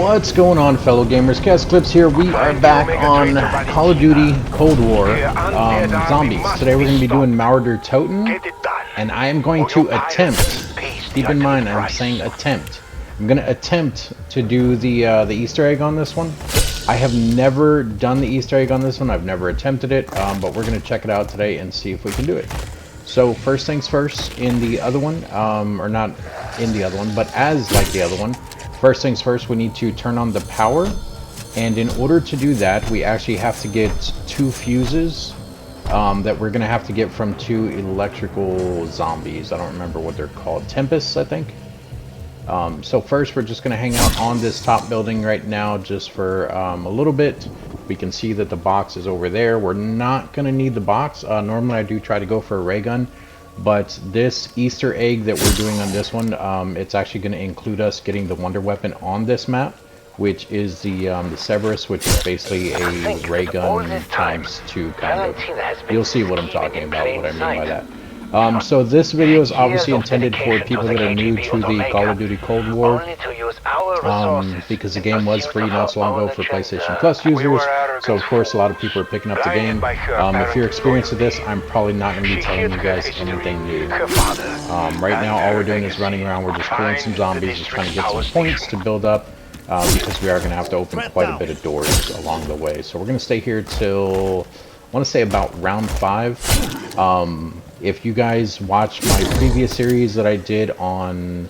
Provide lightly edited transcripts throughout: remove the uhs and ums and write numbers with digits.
What's going on, fellow gamers? ChaosEclipse here. We are back on Call of Duty Cold War Zombies. Today we're going to be doing Toten, and I am going to attempt, keep in mind I'm saying attempt, I'm going to attempt to do the Easter egg on this one. I have never done the Easter egg on this one, I've never attempted it, but we're going to check it out today and see if we can do it. So first things first, in the other one, or not in the other one, but as like the other one, first things first, we need to turn on the power, and in order to do that, we actually have to get 2 fuses that we're going to have to get from 2 electrical zombies. I don't remember what they're called. Tempests, I think. So first, we're just going to hang out on this top building right now just for a little bit. We can see that the box is over there. We're not going to need the box. Normally, I do try to go for a ray gun. But this Easter egg that we're doing on this one, it's actually going to include us getting the wonder weapon on this map, which is the Cerberus, which is basically a ray gun ×2 kind of. You'll see what I'm talking about, what I mean by that. So this video is obviously intended for people that are new to the Call of Duty Cold War, because the game was free not so long ago for PlayStation Plus users, so of course a lot of people are picking up the game. If you're experienced with this, I'm probably not going to be telling you guys anything new. Right now all we're doing is running around, we're just killing some zombies, just trying to get some points to build up, because we are going to have to open quite a bit of doors along the way. So we're going to stay here till, I want to say about round 5. If you guys watched my previous series that I did on,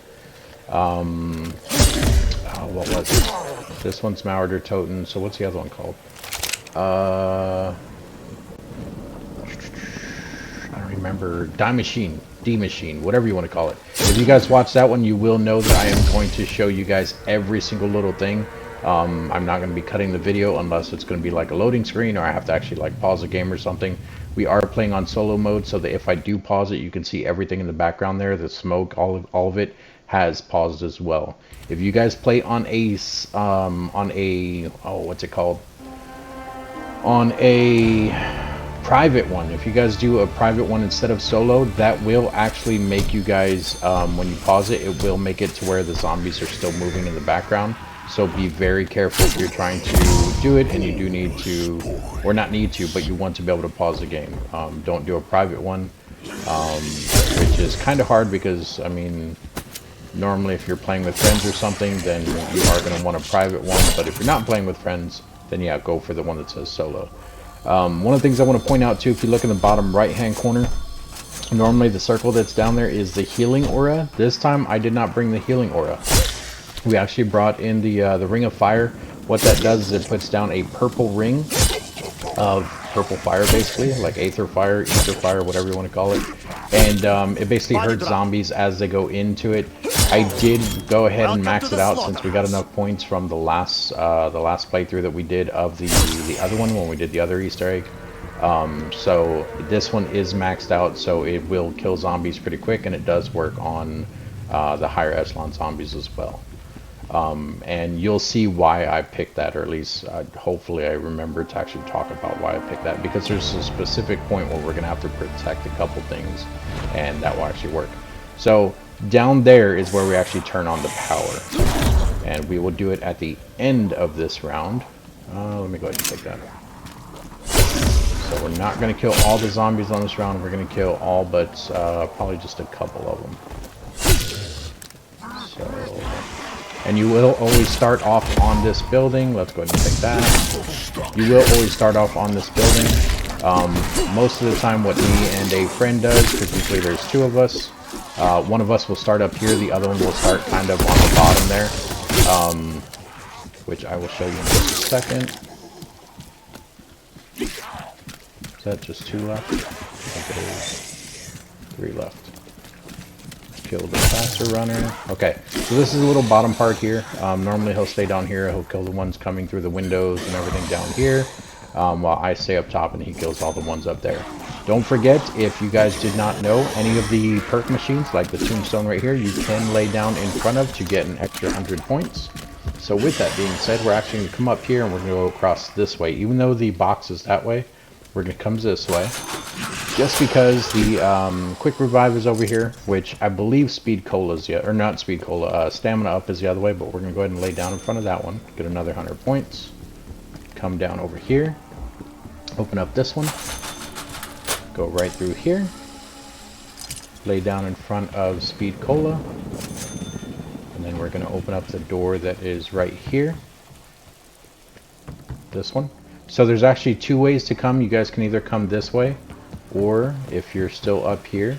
what was it? This one's Toten, so what's the other one called? I don't remember. D-Machine, whatever you want to call it. If you guys watch that one, you will know that I am going to show you guys every single little thing. I'm not going to be cutting the video unless it's going to be like a loading screen or I have to actually like pause the game or something. We are playing on solo mode, so that if I do pause it, you can see everything in the background there. The smoke, all of it has paused as well. If you guys play on a what's it called? On a private one, if you guys do a private one instead of solo, that will actually make you guys, when you pause it, it will make it to where the zombies are still moving in the background. So be very careful if you're trying to do it and you do need to, or not need to, but you want to be able to pause the game. Don't do a private one, which is kind of hard because, I mean, normally if you're playing with friends or something, then you are going to want a private one. But if you're not playing with friends, then yeah, go for the one that says solo. One of the things I want to point out too, if you look in the bottom right hand corner, normally the circle that's down there is the healing aura. This time I did not bring the healing aura. We actually brought in the ring of fire. What that does is it puts down a purple ring of purple fire, basically, like aether fire, ether fire, whatever you want to call it. And it basically hurts zombies as they go into it. I did go ahead and max it out since we got enough points from the last playthrough that we did of the other one when we did the other Easter egg. So this one is maxed out, so it will kill zombies pretty quick, and it does work on the higher echelon zombies as well. And you'll see why I picked that, or at least hopefully I remember to actually talk about why I picked that, because there's a specific point where we're going to have to protect a couple things, and that will actually work. So down there is where we actually turn on the power, and we will do it at the end of this round. Let me go ahead and take that. So we're not going to kill all the zombies on this round, we're going to kill all but probably just a couple of them. So, and you will always start off on this building. Let's go ahead and take that. You will always start off on this building. Most of the time what me and a friend does, because usually there's 2 of us, one of us will start up here, the other one will start kind of on the bottom there, which I will show you in just a second. Is that just 2 left? I think it is 3 left. Kill the faster runner. Okay, so this is a little bottom part here. Normally he'll stay down here, he'll kill the ones coming through the windows and everything down here, while I stay up top and he kills all the ones up there. Don't forget, if you guys did not know, any of the perk machines, like the tombstone right here, you can lay down in front of to get an extra 100 points. So with that being said, we're actually going to come up here and we're going to go across this way. Even though the box is that way, we're going to come this way. Just because the quick revive is over here, which I believe speed cola is the, or not speed cola, stamina up is the other way, but we're going to go ahead and lay down in front of that one. Get another 100 points. Come down over here. Open up this one. Go right through here. Lay down in front of speed cola. And then we're going to open up the door that is right here. This one. So there's actually two ways to come. You guys can either come this way, or if you're still up here,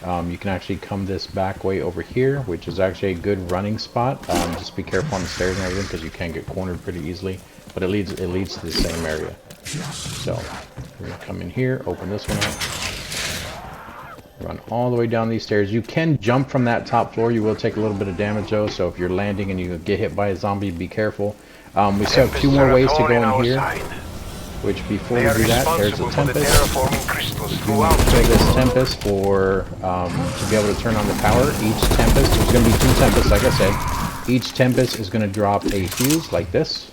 you can actually come this back way over here, which is actually a good running spot. Just be careful on the stairs and everything, because you can get cornered pretty easily. But it leads to the same area. So we're gonna come in here, open this one up, run all the way down these stairs. You can jump from that top floor. You will take a little bit of damage though. So if you're landing and you get hit by a zombie, be careful. We still have two more ways to go in here. Which before we do that, there's a Tempest. You need to kill this Tempest for to be able to turn on the power. Each Tempest, there's going to be two Tempests, like I said. Each Tempest is going to drop a fuse like this.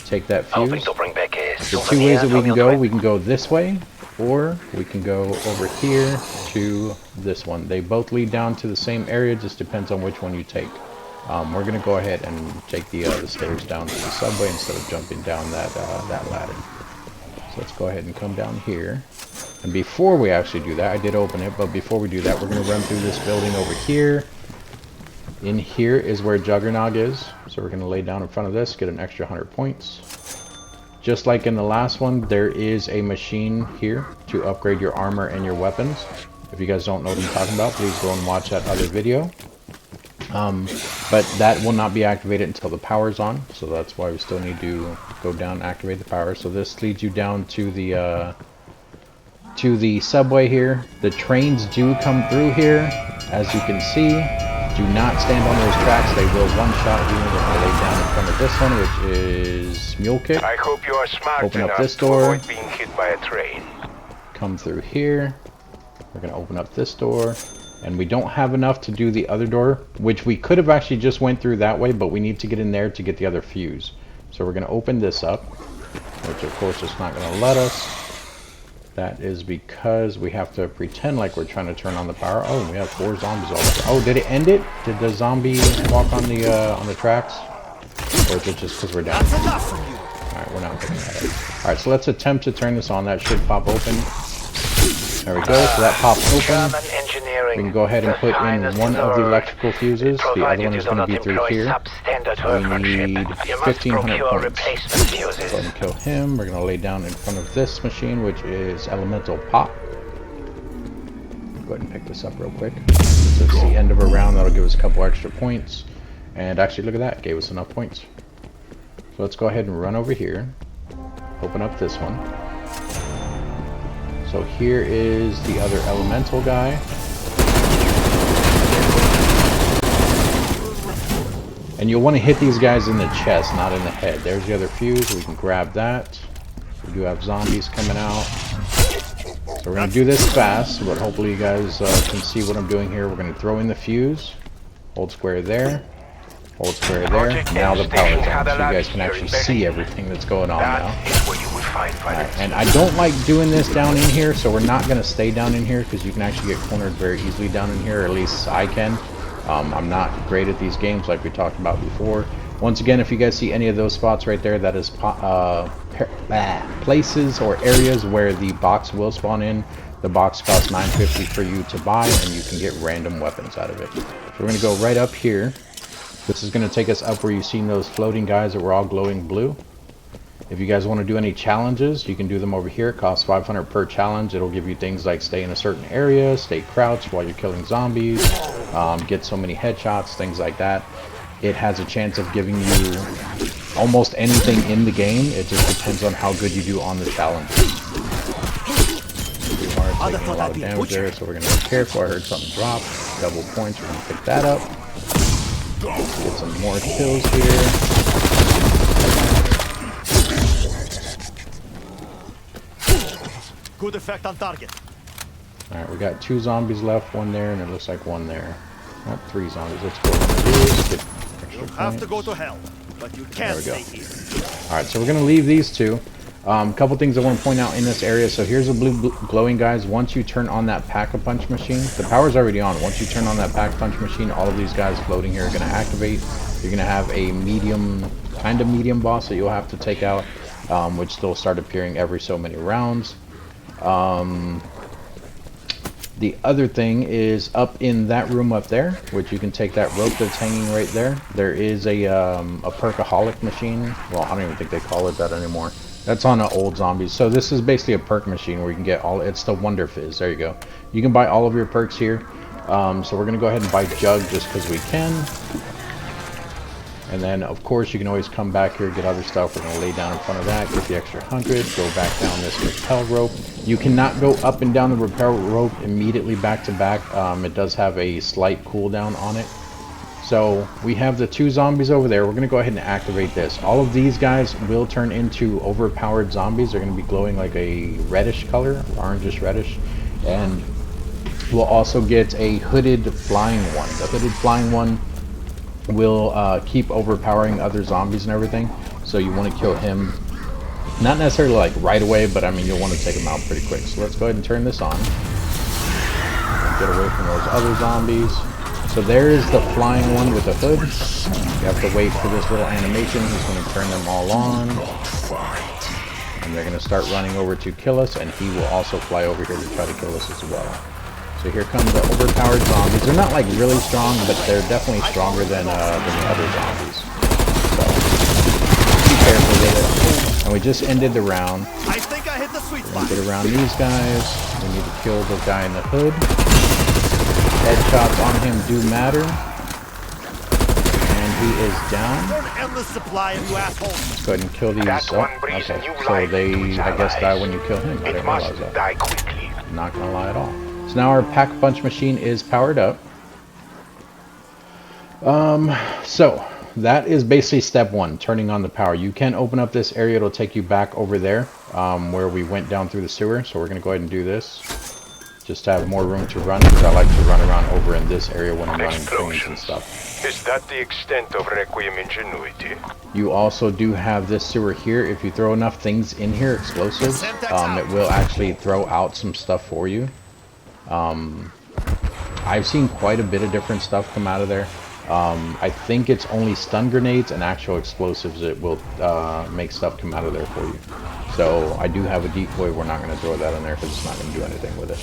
Take that fuse. There's two ways that we can go. We can go this way, or we can go over here to this one. They both lead down to the same area. Just depends on which one you take. We're going to go ahead and take the stairs down to the subway instead of jumping down that ladder. So let's go ahead and come down here. And before we actually do that, I did open it, but before we do that, we're going to run through this building over here. In here is where Juggernog is. So we're going to lay down in front of this, get an extra 100 points. Just like in the last one, there is a machine here to upgrade your armor and your weapons. If you guys don't know what I'm talking about, please go and watch that other video. But that will not be activated until the power's on, so that's why we still need to go down and activate the power. So this leads you down to the subway here. The trains do come through here, as you can see. Do not stand on those tracks; they will one-shot you. We're gonna lay down in front of this one, which is Mule Kit. I hope you are smart open up enough this to door. avoid being hit by a train. Come through here. We're gonna open up this door. And we don't have enough to do the other door, which we could have actually just went through that way, but we need to get in there to get the other fuse. So we're going to open this up, which of course is not going to let us. That is because we have to pretend like we're trying to turn on the power. Oh, we have 4 zombies all over. Oh, did it end it? Did the zombie walk on the tracks? Or is it just because we're down? Alright, we're not picking that up. Alright, so let's attempt to turn this on. That should pop open. There we go, so that pops open. We can go ahead and put in one of the electrical fuses. The other one is going to be through here. We need 1,500 points. Go ahead and kill him. We're going to lay down in front of this machine, which is Elemental Pop. Go ahead and pick this up real quick. So it's the end of a round. That'll give us a couple extra points. And actually, look at that. It gave us enough points. So let's go ahead and run over here. Open up this one. So here is the other elemental guy. And you'll want to hit these guys in the chest, not in the head. There's the other fuse. We can grab that. We do have zombies coming out. So we're going to do this fast, but hopefully you guys can see what I'm doing here. We're going to throw in the fuse. Hold square there. Hold square there. Now the power's on, so you guys can actually see everything that's going on now. Right, and I don't like doing this down in here, so we're not going to stay down in here because you can actually get cornered very easily down in here, or at least I can. I'm not great at these games like we talked about before. Once again, if you guys see any of those spots right there, that is places or areas where the box will spawn in. The box costs $9.50 for you to buy, and you can get random weapons out of it. So we're going to go right up here. This is going to take us up where you've seen those floating guys that were all glowing blue. If you guys want to do any challenges, you can do them over here. It costs 500 per challenge. It'll give you things like stay in a certain area, stay crouched while you're killing zombies, get so many headshots, things like that. It has a chance of giving you almost anything in the game. It just depends on how good you do on the challenges. We are taking a lot of damage there, so we're going to be careful. I heard something drop. Double points. We're going to pick that up. Get some more kills here. Good effect on target. Alright, we got 2 zombies left, 1 there, and it looks like 1 there. Not 3 zombies. Let's go with this. Get extra You have to go to hell, but you can't stay here. Alright, so we're going to leave these 2. Couple things I want to point out in this area. So here's the blue glowing guys. Once you turn on that pack-a-punch machine, the power's already on. Once you turn on that pack-a-punch machine, all of these guys floating here are going to activate. You're going to have a medium, kind of medium boss that you'll have to take out, which they'll start appearing every so many rounds. The other thing is up in that room up there, which you can take that rope that's hanging right there. There is a perkaholic machine. Well, I don't even think they call it that anymore. That's on the old zombies. So this is basically a perk machine where you can get all, it's the Wonder Fizz. There you go. You can buy all of your perks here. So we're going to go ahead and buy Jug just because we can. And then, of course, you can always come back here, get other stuff. We're going to lay down in front of that, get the extra 100, go back down this rappel rope. You cannot go up and down the rappel rope immediately back to back. It does have a slight cooldown on it. So we have the 2 zombies over there. We're going to go ahead and activate this. All of these guys will turn into overpowered zombies. They're going to be glowing like a reddish color, orangish reddish. And we'll also get a hooded flying one. The hooded flying one will keep overpowering other zombies and everything. So you want to kill him, not necessarily like right away, but I mean you'll want to take him out pretty quick. So let's go ahead and turn this on. Get away from those other zombies. So there is the flying one with the hood. You have to wait for this little animation. He's going to turn them all on. And they're going to start running over to kill us, and he will also fly over here to try to kill us as well. So here come the overpowered zombies. They're not like really strong, but they're definitely stronger than the other zombies. So be careful with it. And we just ended the round. I think I hit the sweet spot. Get around these guys. We need to kill the guy in the hood. Headshots on him do matter. And he is down. An endless supply of you assholes. Go ahead and kill these. Oh, okay. So they, I guess, die when you kill him. I didn't realize that. Not gonna lie at all. So now our pack-a-punch machine is powered up. So that is basically step 1, turning on the power. You can open up this area. It'll take you back over there where we went down through the sewer. So we're going to go ahead and do this. Just to have more room to run, because I like to run around over in this area when I'm running trains and stuff. Is that the extent of Requiem ingenuity? You also do have this sewer here. If you throw enough things in here, explosives, it will actually throw out some stuff for you. I've seen quite a bit of different stuff come out of there. I think it's only stun grenades and actual explosives that will make stuff come out of there for you. So I do have a decoy. We're not going to throw that in there because it's not going to do anything with it.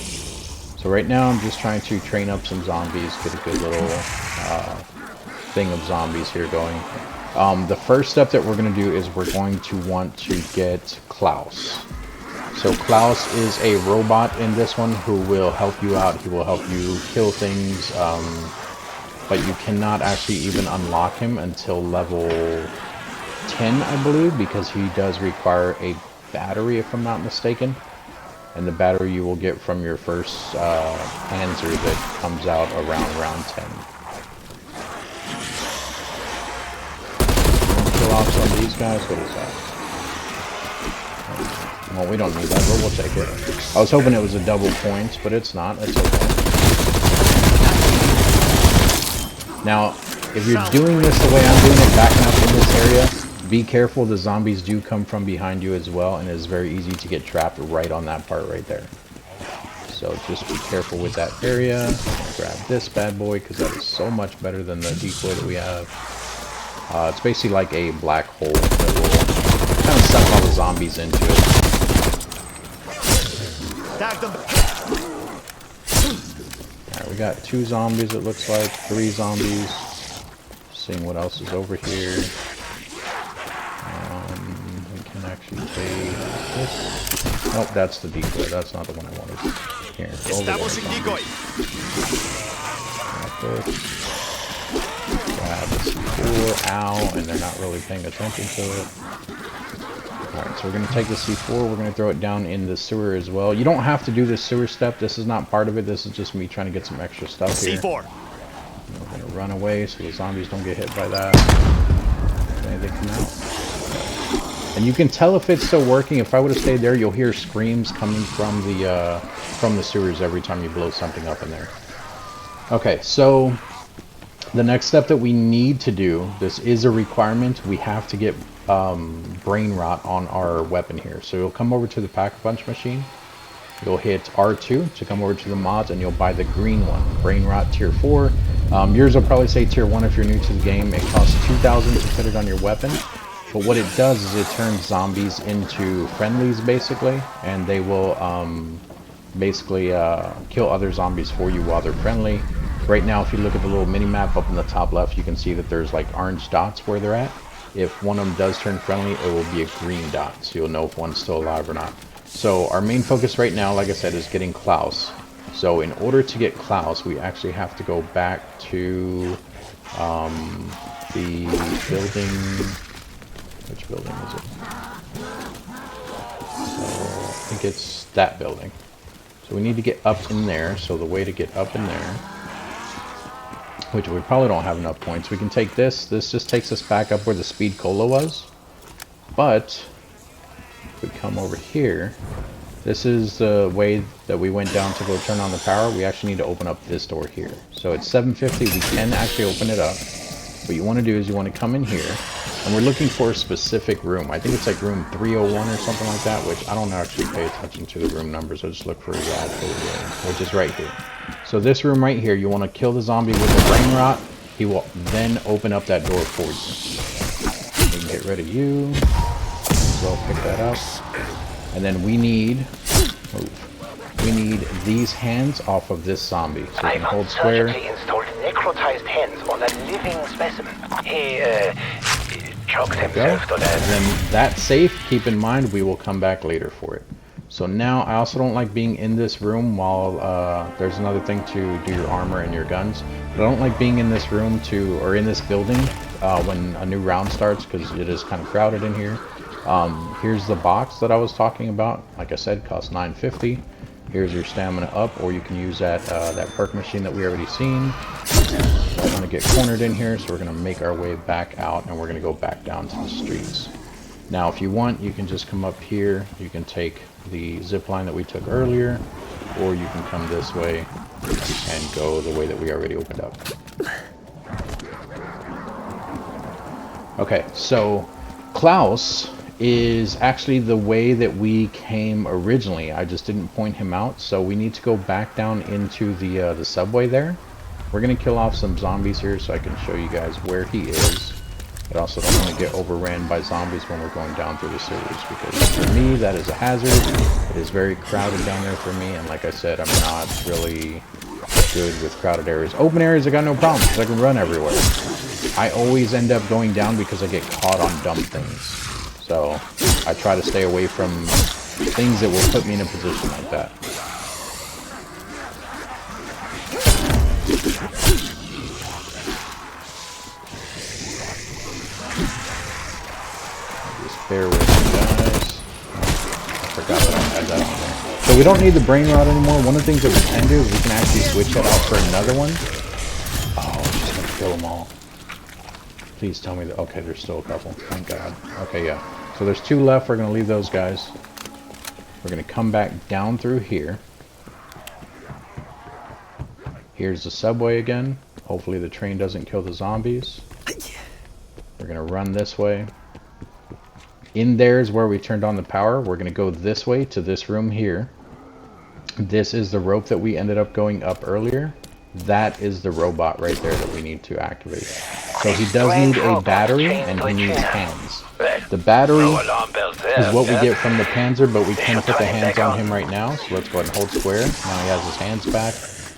So right now I'm just trying to train up some zombies, get a good little thing of zombies here going. The first step that we're going to do is we're going to want to get Klaus. So Klaus is a robot in this one who will help you out. He will help you kill things, but you cannot actually even unlock him until level 10, I believe, because he does require a battery, if I'm not mistaken. And the battery you will get from your first Panzer that comes out around round 10. Kill off some of these guys. What is that? Well, we don't need that, but we'll take it. I was hoping it was a double points, but it's not. It's okay. Now, if you're doing this the way I'm doing it, backing up in this area, be careful. The zombies do come from behind you as well, and it's very easy to get trapped right on that part right there. So just be careful with that area. Grab this bad boy because that is so much better than the decoy that we have. It's basically like a black hole that will kind of suck all the zombies into it. Alright, we got 2 zombies, it looks like. 3 zombies. Seeing what else is over here. We can actually take this. Nope, that's the decoy. That's not the one I wanted. Here, go over there. Grab the C4. Ow, and they're not really paying attention to it. Alright, so we're going to take the C4. We're going to throw it down in the sewer as well. You don't have to do this sewer step. This is not part of it. This is just me trying to get some extra stuff here. C4. We're going to run away so the zombies don't get hit by that. Okay, they come out. And you can tell if it's still working. If I would have stayed there, you'll hear screams coming from the sewers every time you blow something up in there. Okay, so the next step that we need to do, this is a requirement, we have to get brain rot on our weapon here. So you'll come over to the Pack-a-Punch machine. You'll hit R2 to come over to the mods, and you'll buy the green one, Brain Rot Tier 4. Yours will probably say Tier 1 if you're new to the game. It costs 2,000 to put it on your weapon. But what it does is it turns zombies into friendlies, basically. And they will basically kill other zombies for you while they're friendly. Right now, if you look at the little mini-map up in the top left, you can see that there's like orange dots where they're at. If one of them does turn friendly, it will be a green dot, so you'll know if one's still alive or not. So our main focus right now, like I said, is getting Klaus. So in order to get Klaus, we actually have to go back to the building. Which building is it? So I think it's that building. So we need to get up in there. So the way to get up in there, which we probably don't have enough points, we can take this. This just takes us back up where the speed cola was. But we come over here. This is the way that we went down to go turn on the power. We actually need to open up this door here. So it's 750. We can actually open it up. What you want to do is you want to come in here, and we're looking for a specific room. I think it's like room 301 or something like that, which I don't actually pay attention to the room numbers. I just look for the actual room, which is right here. So this room right here, you want to kill the zombie with the brain rot. He will then open up that door for you. We can get rid of you. We'll pick that up, and then we need these hands off of this zombie. So you can hold square. I've installed necrotized hands on a living specimen. He choked himself to death. And then that's safe. Keep in mind, we will come back later for it. So now I also don't like being in this room while there's another thing to do your armor and your guns. But I don't like being in this room or in this building when a new round starts, because it is kind of crowded in here. Here's the box that I was talking about. Like I said, costs $9.50. Here's your stamina up, or you can use that perk machine that we already seen. We're going to get cornered in here, so we're going to make our way back out, and we're going to go back down to the streets. Now, if you want, you can just come up here. You can take the zip line that we took earlier, or you can come this way and go the way that we already opened up. Okay, so Klaus is actually the way that we came originally. I just didn't point him out, so we need to go back down into the subway there. We're gonna kill off some zombies here so I can show you guys where he is. But also don't want to get overran by zombies when we're going down through the sewers, because for me that is a hazard. It is very crowded down there for me, and like I said, I'm not really good with crowded areas. Open areas I got no problem because I can run everywhere. I always end up going down because I get caught on dumb things. So I try to stay away from things that will put me in a position like that. Just bear with me, guys. I forgot that I had that on there. So we don't need the brain rot anymore. One of the things that we can do is we can actually switch that out for another one. Oh, I'm just gonna kill them all. Please tell me that. Okay, there's still a couple. Thank God. Okay, yeah. So there's 2 left. We're going to leave those guys. We're going to come back down through here. Here's the subway again. Hopefully the train doesn't kill the zombies. We're going to run this way. In there is where we turned on the power. We're going to go this way to this room here. This is the rope that we ended up going up earlier. That is the robot right there that we need to activate. So he does need a battery, and he needs hands. The battery is what we get from the Panzer, but we can put the hands on him right now. So let's go ahead and hold square. Now he has his hands back.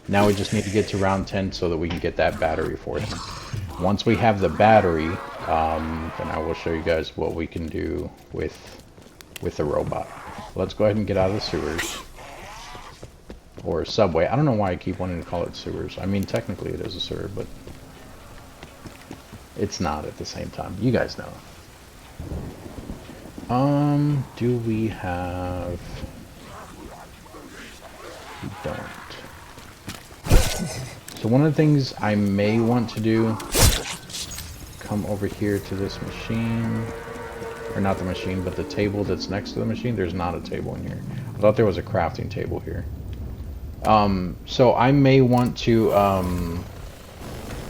Now we just need to get to round 10 so that we can get that battery for him. Once we have the battery, then I will show you guys what we can do with the robot. Let's go ahead and get out of the sewers. Or subway. I don't know why I keep wanting to call it sewers. I mean, technically it is a sewer, but it's not at the same time. You guys know. Do we have... We don't. So one of the things I may want to do, come over here to this machine, or not the machine, but the table that's next to the machine. There's not a table in here. I thought there was a crafting table here. So I may want to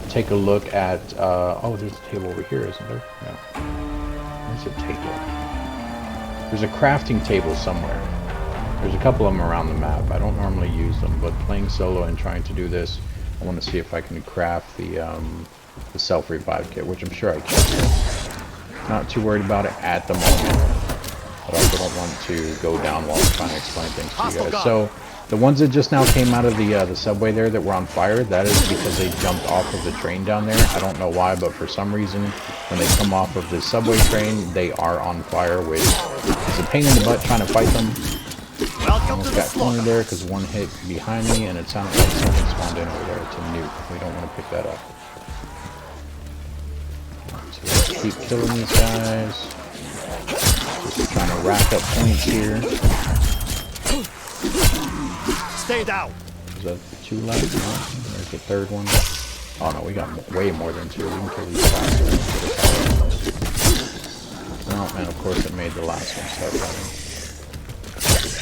take a look at, oh, there's a table over here, isn't there? Yeah. Where's a table? There's a crafting table somewhere. There's a couple of them around the map. I don't normally use them, but playing solo and trying to do this, I want to see if I can craft the self-revive kit, which I'm sure I can. Not too worried about it at the moment, but I also don't want to go down while I'm trying to explain things to you guys. So, the ones that just now came out of the subway there that were on fire, that is because they jumped off of the train down there. I don't know why, but for some reason, when they come off of the subway train, they are on fire, which is a pain in the butt trying to fight them. Almost got cornered there because one hit behind me, and it sounded like something spawned in over there. It's a nuke. We don't want to pick that up. So let's keep killing these guys. Just trying to rack up points here. Stay down. Is that 2 left? No, there's the 3rd one. Oh no, we got way more than 2. We can kill these faster. Oh man, of course it made the last one start running.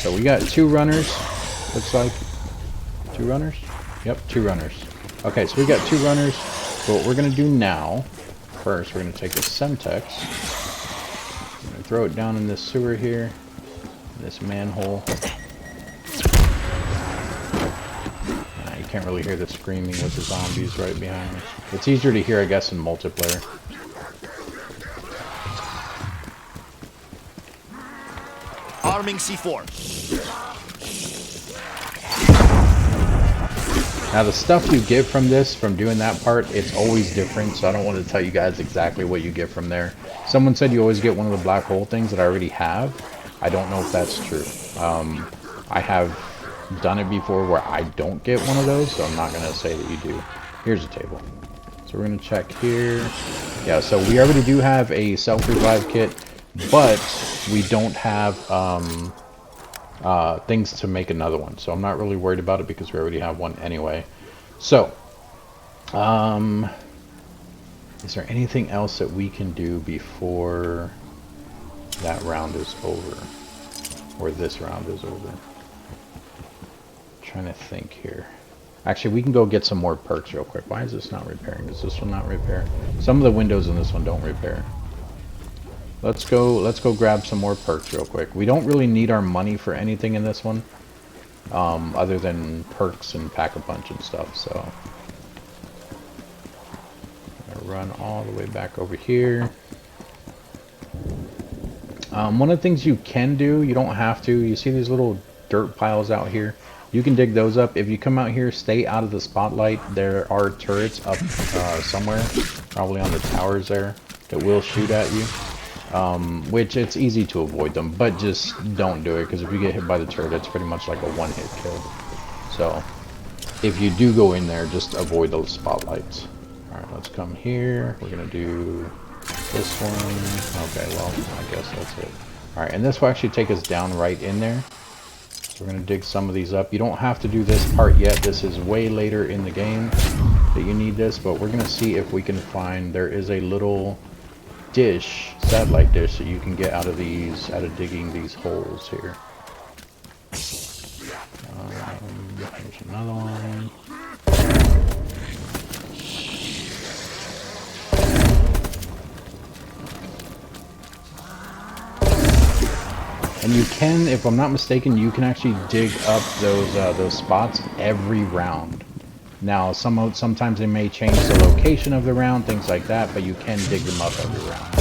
So we got 2 runners. Looks like 2 runners. Yep, 2 runners. Okay, so we got 2 runners. So what we're gonna do now? First, we're gonna take the Semtex. We're gonna throw it down in this sewer here, this manhole. You can't really hear the screaming with the zombies right behind me. It's easier to hear, I guess, in multiplayer. Arming C4. Now the stuff you get from this, from doing that part, it's always different, so I don't want to tell you guys exactly what you get from there. Someone said you always get one of the black hole things that I already have. I don't know if that's true. I have done it before where I don't get one of those, so I'm not going to say that you do. Here's a table. So we're going to check here. Yeah, so we already do have a self-revive kit, but we don't have things to make another one. So I'm not really worried about it because we already have one anyway. So, is there anything else that we can do before that round is over? Or this round is over? Trying to think here. Actually, we can go get some more perks real quick. Why is this not repairing? Does this one not repair? Some of the windows in this one don't repair. Let's go grab some more perks real quick. We don't really need our money for anything in this one, other than perks and pack-a-punch and stuff. So I'm gonna run all the way back over here. One of the things you can do, you don't have to. You see these little dirt piles out here? You can dig those up. If you come out here, stay out of the spotlight. There are turrets up somewhere, probably on the towers there, that will shoot at you. Which it's easy to avoid them, but just don't do it, because if you get hit by the turret, it's pretty much like a one-hit kill. So if you do go in there, just avoid those spotlights. Alright, let's come here. We're gonna do this one. Okay, well, I guess that's it. Alright, and this will actually take us down right in there. So we're gonna dig some of these up. You don't have to do this part yet. This is way later in the game that you need this, but we're gonna see if we can find, there is a little dish, satellite dish, that you can get out of these, out of digging these holes here. There's another one. And you can, if I'm not mistaken, you can actually dig up those spots every round. Now, sometimes they may change the location of the round, things like that, but you can dig them up every round.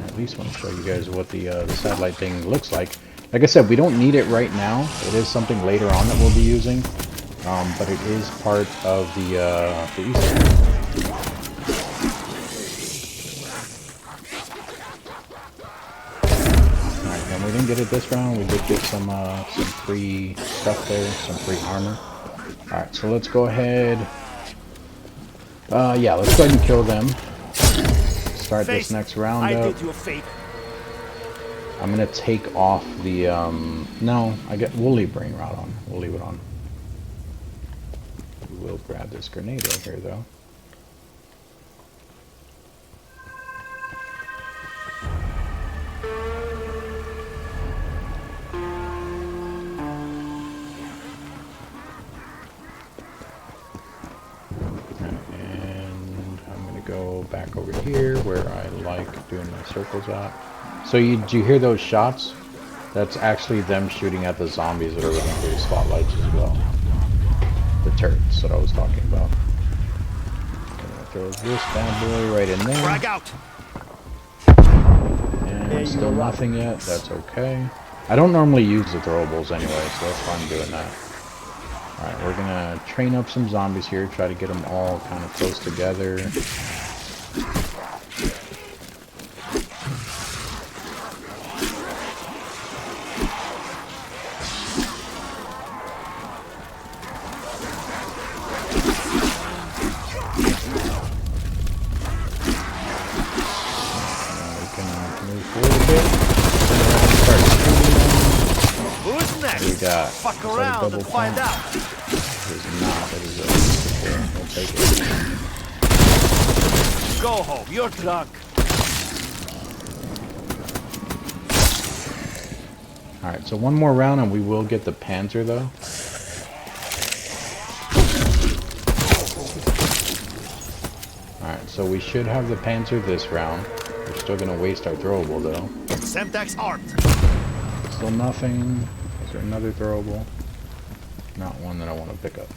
I at least want to show you guys what the satellite thing looks like. Like I said, we don't need it right now. It is something later on that we'll be using, but it is part of the Easter egg. Alright, and we didn't get it this round. We did get some free stuff there, some free armor. Alright, so let's go ahead. Yeah, let's go ahead and kill them. Start this next round up. I did you a favor. I'm gonna take off the no, we'll leave brain rot on. We'll leave it on. We will grab this grenade right here though. go back over here where I like doing my circles at. So do you hear those shots? That's actually them shooting at the zombies that are running through the spotlights as well. The turrets that I was talking about. Gonna throw this bad boy right in there. Frag out. And still nothing yet. That's okay. I don't normally use the throwables anyway, so that's why I'm doing that. Alright, we're gonna train up some zombies here, try to get them all kind of close together. We can move forward a bit. Turn around and start shooting them. Who's next? What do we got? Fuck Is that a around double and find pump? out. It is not. It is a... Okay, we'll take it. Go home. You're drunk. Alright, so one more round and we will get the Panzer though. Alright, so we should have the Panzer this round. We're still going to waste our throwable though. Semtex armed. Still nothing. Is there another throwable? Not one that I want to pick up.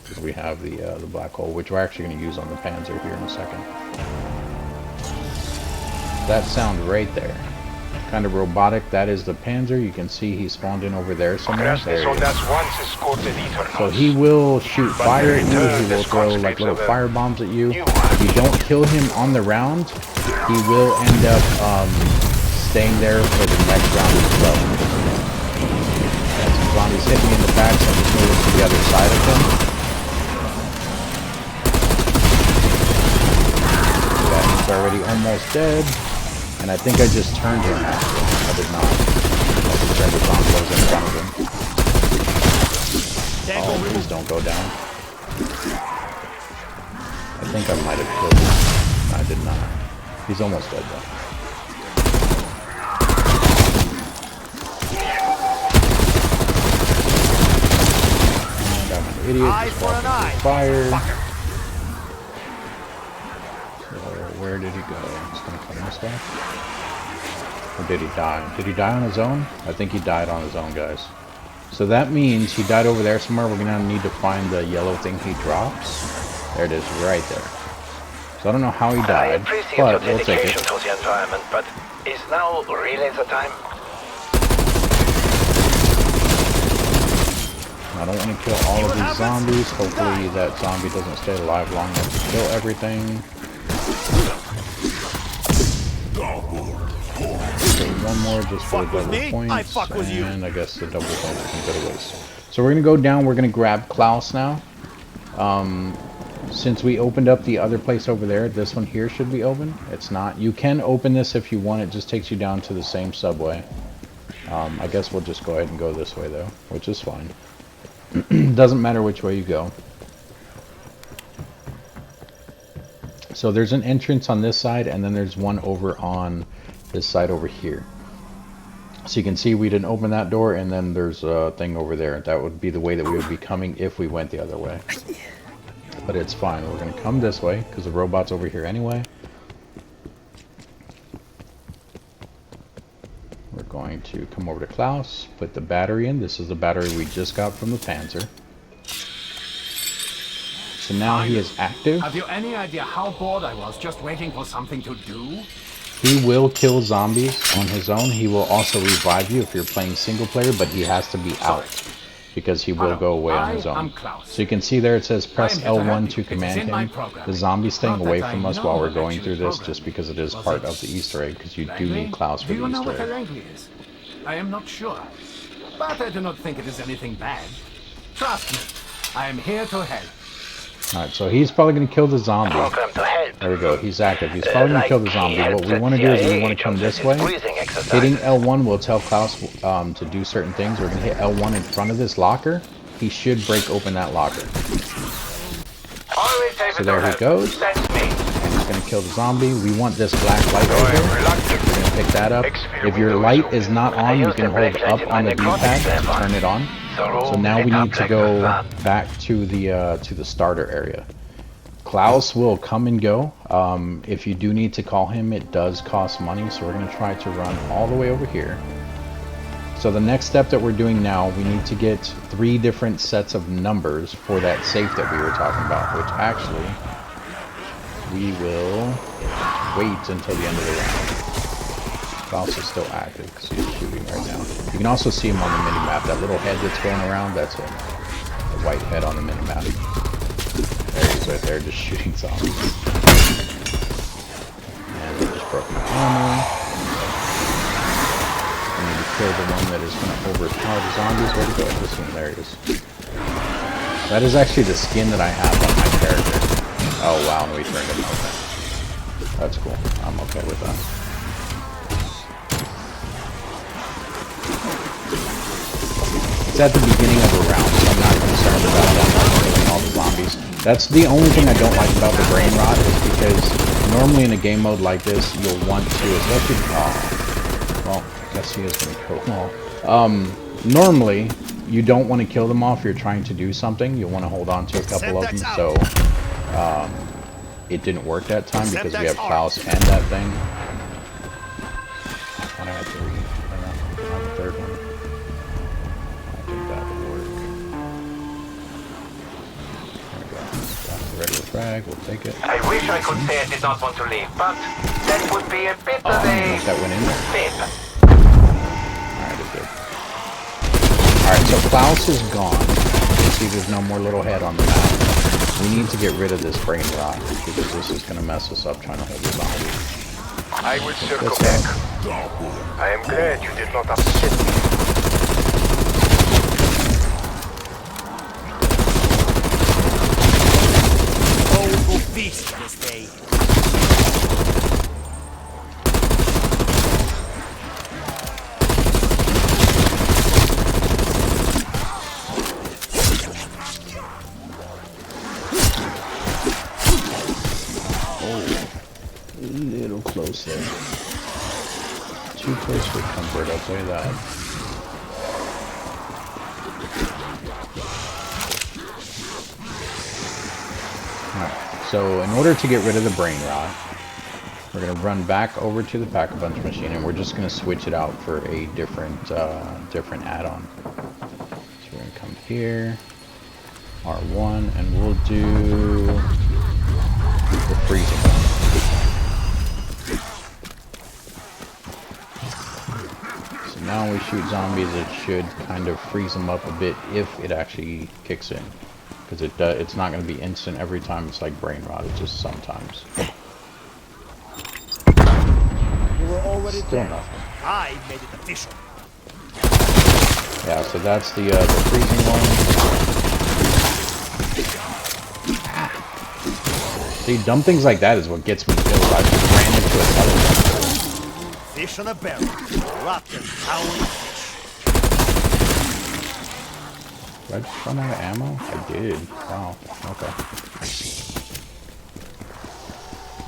Because we have the black hole, which we're actually going to use on the Panzer here in a second. That sound right there. Kind of robotic. That is the Panzer. You can see he spawned in over there somewhere. There he is. So he will shoot fire at you. He will throw like little fire bombs at you. If you don't kill him on the round, he will end up staying there for the next round as well. And some zombies hit me in the back, so I'm just moving to the other side of him. Yeah, he's already almost dead. And I think I just turned him. I did not. I just turned the zombos in front of him. Oh, please don't go down. I think I might have killed him. I did not. He's almost dead though. And I'm an idiot. Eye Just for an walking eye. through fire. So where did he go? He's gonna come this way. Or did he die? Did he die on his own? I think he died on his own, guys. So that means he died over there somewhere. We're gonna need to find the yellow thing he drops. There it is, right there. So I don't know how he died, but we'll take it. To the environment, but is now really the time? I don't want to kill all of these zombies. Hopefully that zombie doesn't stay alive long enough to kill everything. Okay, one more just for the double points, and I guess the double points can go to waste. So we're going to go down, we're going to grab Klaus now. Since we opened up the other place over there, this one here should be open. It's not. You can open this if you want, it just takes you down to the same subway. I guess we'll just go ahead and go this way though, which is fine. Doesn't matter which way you go. So there's an entrance on this side, and then there's one over on this side over here. So you can see we didn't open that door, and then there's a thing over there. That would be the way that we would be coming if we went the other way. But it's fine. We're going to come this way, because the robot's over here anyway. We're going to come over to Klaus, put the battery in. This is the battery we just got from the Panzer. So now he is active. Have you any idea how bored I was just waiting for something to do? He will kill zombies on his own. He will also revive you if you're playing single player, but he has to be out because he will go away on his own. So you can see there it says press L1 to command him. The zombie's staying away from us while we're going through this just because it is part of the Easter egg, because you do need Klaus for the Do you know what Easter the egg. rank is? I am not sure, but I do not think it is anything bad. Trust me, I am here to help. Alright, so he's probably going to kill the zombie. Program to help. There we go, he's active. He's probably going to kill the zombie. What we want to do is we want to come this way. Hitting L1 will tell Klaus to do certain things. We're going to hit L1 in front of this locker. He should break open that locker. So there he goes. And he's going to kill the zombie. We want this black light over here. We're going to pick that up. If your light is not on, you can hold up on the D-pad to turn it on. So now we need to go back to the starter area. Klaus will come and go. If you do need to call him, it does cost money, so we're going to try to run all the way over here. So the next step that we're doing now, we need to get 3 different sets of numbers for that safe that we were talking about, which actually we will wait until the end of the round. Klaus is still active because he's shooting right now. You can also see him on the mini-map. That little head that's going around, that's him. The white head on the mini-map. There he is right there, just shooting zombies. And we just broke my armor. I need to kill the one that is going to overpower the zombies. Where'd he go? This one, there he is. That is actually the skin that I have on my character. Oh wow, and we turned him. Okay. That's cool. I'm okay with that. It's at the beginning of a round, so I'm not concerned about that. Killing all the zombies. That's the only thing I don't like about the brain rot, is because normally in a game mode like this, you'll want to, especially, well, I guess he is going to kill them all. Normally, you don't want to kill them off if you're trying to do something. You'll want to hold on to a couple of them, so it didn't work that time because we have Klaus and that thing. I thought I had 3. I don't have a third one. I think that would work. There we go. Got the regular frag, we'll take it. I wish I could say I did not want to leave, but that would be a bit of a that went in there. sin. Alright, it's good. Alright, so Klaus is gone. You see there's no more little head on the map. We need to get rid of this brain rot because this is going to mess us up trying to hold the zombie. I will circle back. I am glad you did not upset me. Oh, feast this day. Little close there. Too close for comfort, I'll tell you that. Alright, so in order to get rid of the brain rot, we're going to run back over to the Pack-a-Punch machine and we're just going to switch it out for a different different add-on. So we're going to come here, R1, and we'll do the freezing one. Now when we shoot zombies, it should kind of freeze them up a bit if it actually kicks in, because it's not going to be instant every time. It's like brain rot, it's just sometimes. You were already Still there. nothing. I made it official. Yeah, so that's the freezing one. See, dumb things like that is what gets me killed. I just ran into a telephone. Fish on a barrel. Rotten, howling fish. Did I just run out of ammo? I did. Wow. Okay.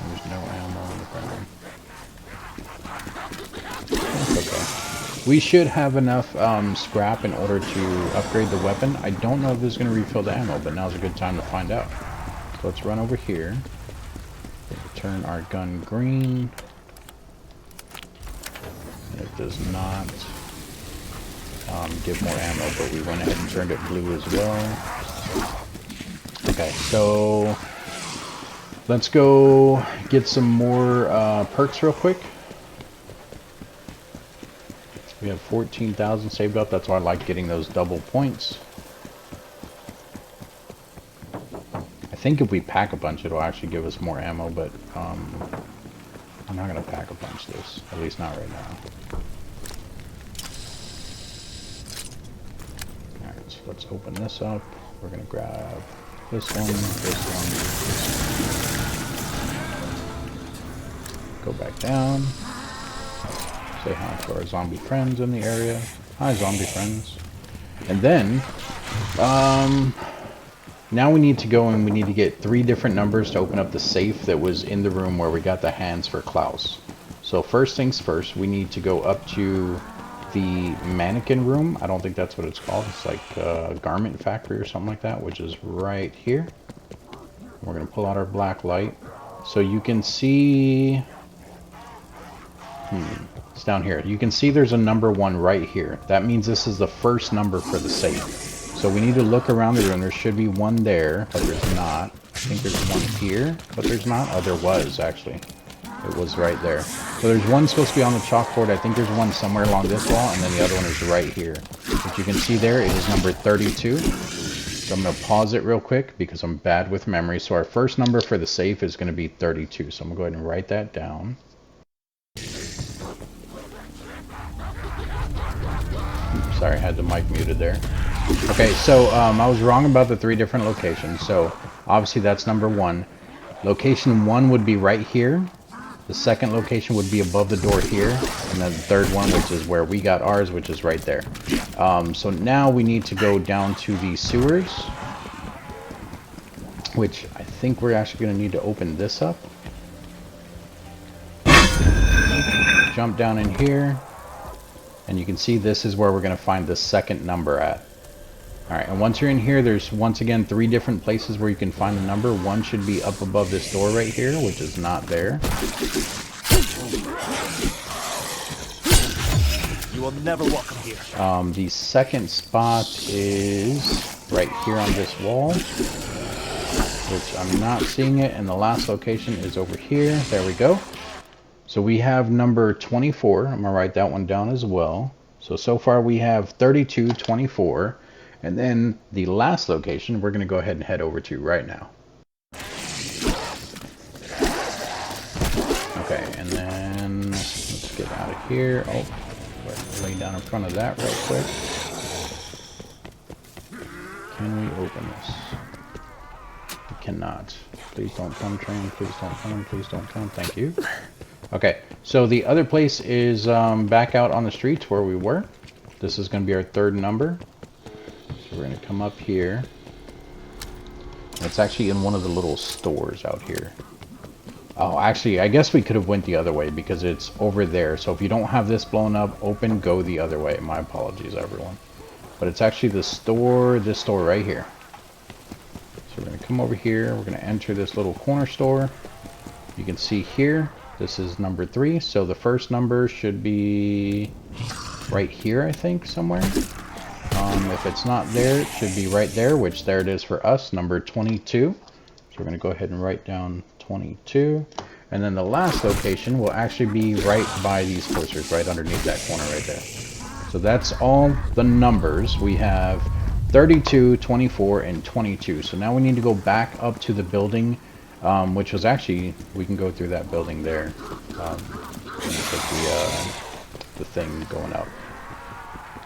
There's no ammo in the printer. That's okay. We should have enough scrap in order to upgrade the weapon. I don't know if this is going to refill the ammo, but now's a good time to find out. So let's run over here. Turn our gun green. It does not give more ammo, but we went ahead and turned it blue as well. Okay, so let's go get some more perks real quick. We have 14,000 saved up. That's why I like getting those double points. I think if we pack a bunch, it'll actually give us more ammo, but I'm not going to pack a punch this, at least not right now. Alright, so let's open this up. We're going to grab this one, this one. Go back down. Say hi to our zombie friends in the area. Hi, zombie friends. And then, now we need to go and we need to get 3 different numbers to open up the safe that was in the room where we got the hands for Klaus. So first things first, we need to go up to the mannequin room. I don't think that's what it's called. It's like a garment factory or something like that, which is right here. We're going to pull out our black light. So you can see... It's down here. You can see there's a number 1 right here. That means this is the first number for the safe. So we need to look around the room. There should be one there, but there's not. I think there's one here, but there's not. Oh, there was, actually. It was right there. So there's one supposed to be on the chalkboard. I think there's one somewhere along this wall, and then the other one is right here. But you can see there, it is number 32. So I'm going to pause it real quick because I'm bad with memory. So our first number for the safe is going to be 32. So I'm going to go ahead and write that down. Oops, sorry, I had the mic muted there. Okay, so I was wrong about the 3 different locations. So obviously that's number 1. Location 1 would be right here. The second location would be above the door here, and then the third one, which is where we got ours, which is right there. So now we need to go down to the sewers, which I think we're actually going to need to open this up. Jump down in here, and you can see this is where we're going to find the second number at. Alright, and once you're in here, there's once again 3 different places where you can find the number. One should be up above this door right here, which is not there. You will never welcome here. The second spot is right here on this wall, which I'm not seeing it, and the last location is over here. There we go. So we have number 24. I'm going to write that one down as well. So far we have 32, 24. And then the last location, we're going to go ahead and head over to right now. Okay, and then let's get out of here. Oh, lay down in front of that real quick. Can we open this? We cannot. Please don't come, train. Please don't come. Please don't come. Thank you. Okay, so the other place is back out on the streets where we were. This is going to be our 3rd number. So we're going to come up here. It's actually in one of the little stores out here. Oh, actually, I guess we could have went the other way because it's over there. So if you don't have this blown up, open, go the other way. My apologies, everyone. But it's actually the store, this store right here. So we're going to come over here. We're going to enter this little corner store. You can see here, this is number 3. So the first number should be right here, I think, somewhere. If it's not there, it should be right there, which there it is for us, number 22. So we're going to go ahead and write down 22. And then the last location will actually be right by these posters, right underneath that corner right there. So that's all the numbers. We have 32, 24, and 22. So now we need to go back up to the building, which was actually, we can go through that building there. The thing going up.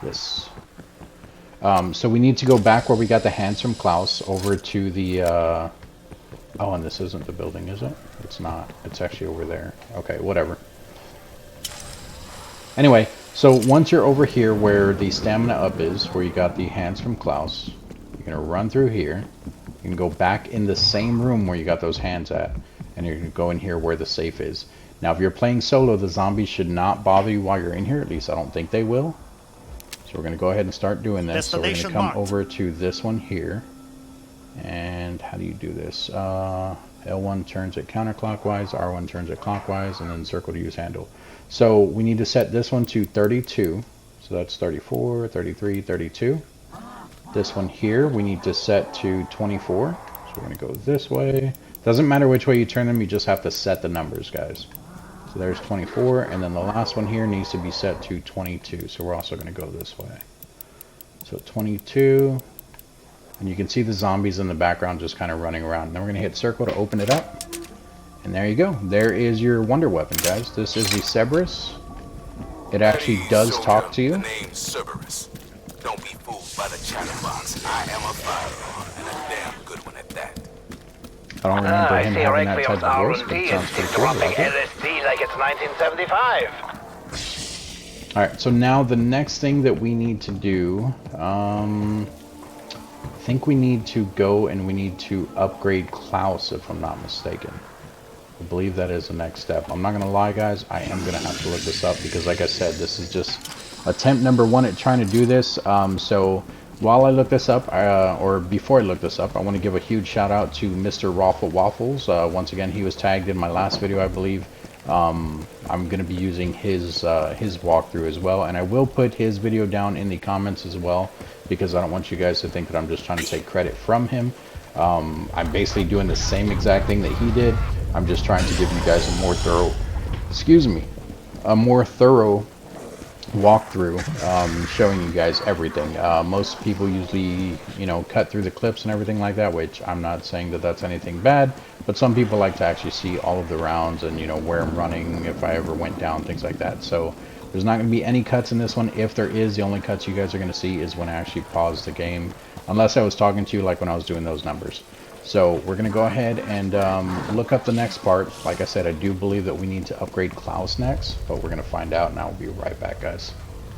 This. So we need to go back where we got the hands from Klaus over to the, oh, and this isn't the building, is it? It's not. It's actually over there. Okay, whatever. Anyway, so once you're over here where the stamina up is, where you got the hands from Klaus, you're going to run through here. You can go back in the same room where you got those hands at, and you're going to go in here where the safe is. Now, if you're playing solo, the zombies should not bother you while you're in here. At least I don't think they will. So we're going to go ahead and start doing this. So we're going to come over to this one here. And how do you do this? L1 turns it counterclockwise, R1 turns it clockwise, and then circle to use handle. So we need to set this one to 32. So that's 34, 33, 32. This one here we need to set to 24. So we're going to go this way. Doesn't matter which way you turn them, you just have to set the numbers, guys. So there's 24, and then the last one here needs to be set to 22. So we're also going to go this way. So 22, and you can see the zombies in the background just kind of running around. Then we're going to hit circle to open it up. And there you go. There is your wonder weapon, guys. This is the Cerberus. It actually does talk to you. The name's Cerberus. Don't be fooled by the chatterbox. I am a fighter, and a damn good one at that. I don't remember him having that type of voice, but it sounds pretty cool. Like LSD like it's 1975. Alright, so now the next thing that we need to do, I think we need to go and we need to upgrade Klaus, if I'm not mistaken. I believe that is the next step. I'm not going to lie, guys, I am going to have to look this up because, like I said, this is just attempt number 1 at trying to do this. So while I look this up, or before I look this up, I want to give a huge shout out to Mr. Raffle Waffles. Once again, he was tagged in my last video, I believe. I'm going to be using his walkthrough as well, and I will put his video down in the comments as well, because I don't want you guys to think that I'm just trying to take credit from him. I'm basically doing the same exact thing that he did. I'm just trying to give you guys a more thorough, walkthrough, showing you guys everything. Most people usually, you know, cut through the clips and everything like that, which I'm not saying that that's anything bad, but some people like to actually see all of the rounds and, you know, where I'm running, if I ever went down, things like that. So there's not going to be any cuts in this one. If there is, the only cuts you guys are going to see is when I actually pause the game, unless I was talking to you like when I was doing those numbers. So we're going to go ahead and look up the next part. Like I said, I do believe that we need to upgrade Klaus next, but we're going to find out, and I'll be right back, guys.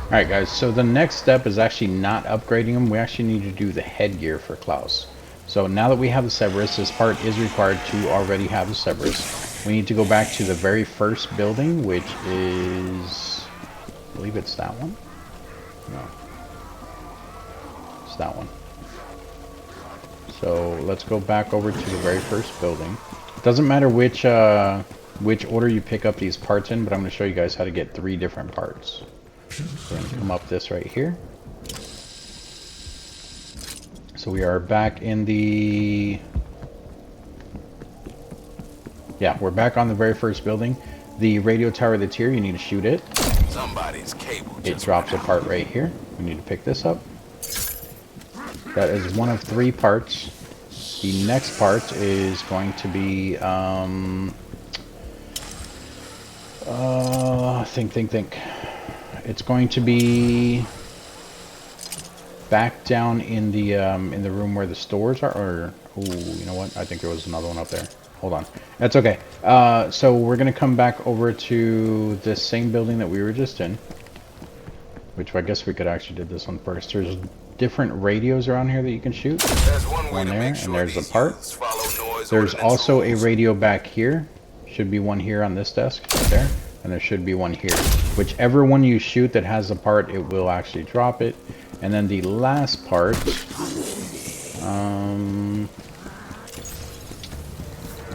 Alright guys, so the next step is actually not upgrading him. We actually need to do the headgear for Klaus. So now that we have the Cerberus, this part is required to already have the Cerberus. We need to go back to the very first building, which is, I believe it's that one. No, it's that one. So let's go back over to the very first building. It doesn't matter which order you pick up these parts in, but I'm going to show you guys how to get 3 different parts. We're going to come up this right here. So we are back in the... Yeah, we're back on the very first building. The radio tower that's here, you need to shoot it. Somebody's cable. It drops a part right here. We need to pick this up. That is one of 3 parts. The next part is going to be, think. It's going to be back down in the room where the stores are, or, oh, you know what? I think there was another one up there. Hold on. That's okay. So we're going to come back over to this same building that we were just in, which I guess we could actually do this one first. There's different radios around here that you can shoot. One there, and there's the part. There's also a radio back here. Should be one here on this desk, right there. And there should be one here. Whichever one you shoot that has the part, it will actually drop it. And then the last part...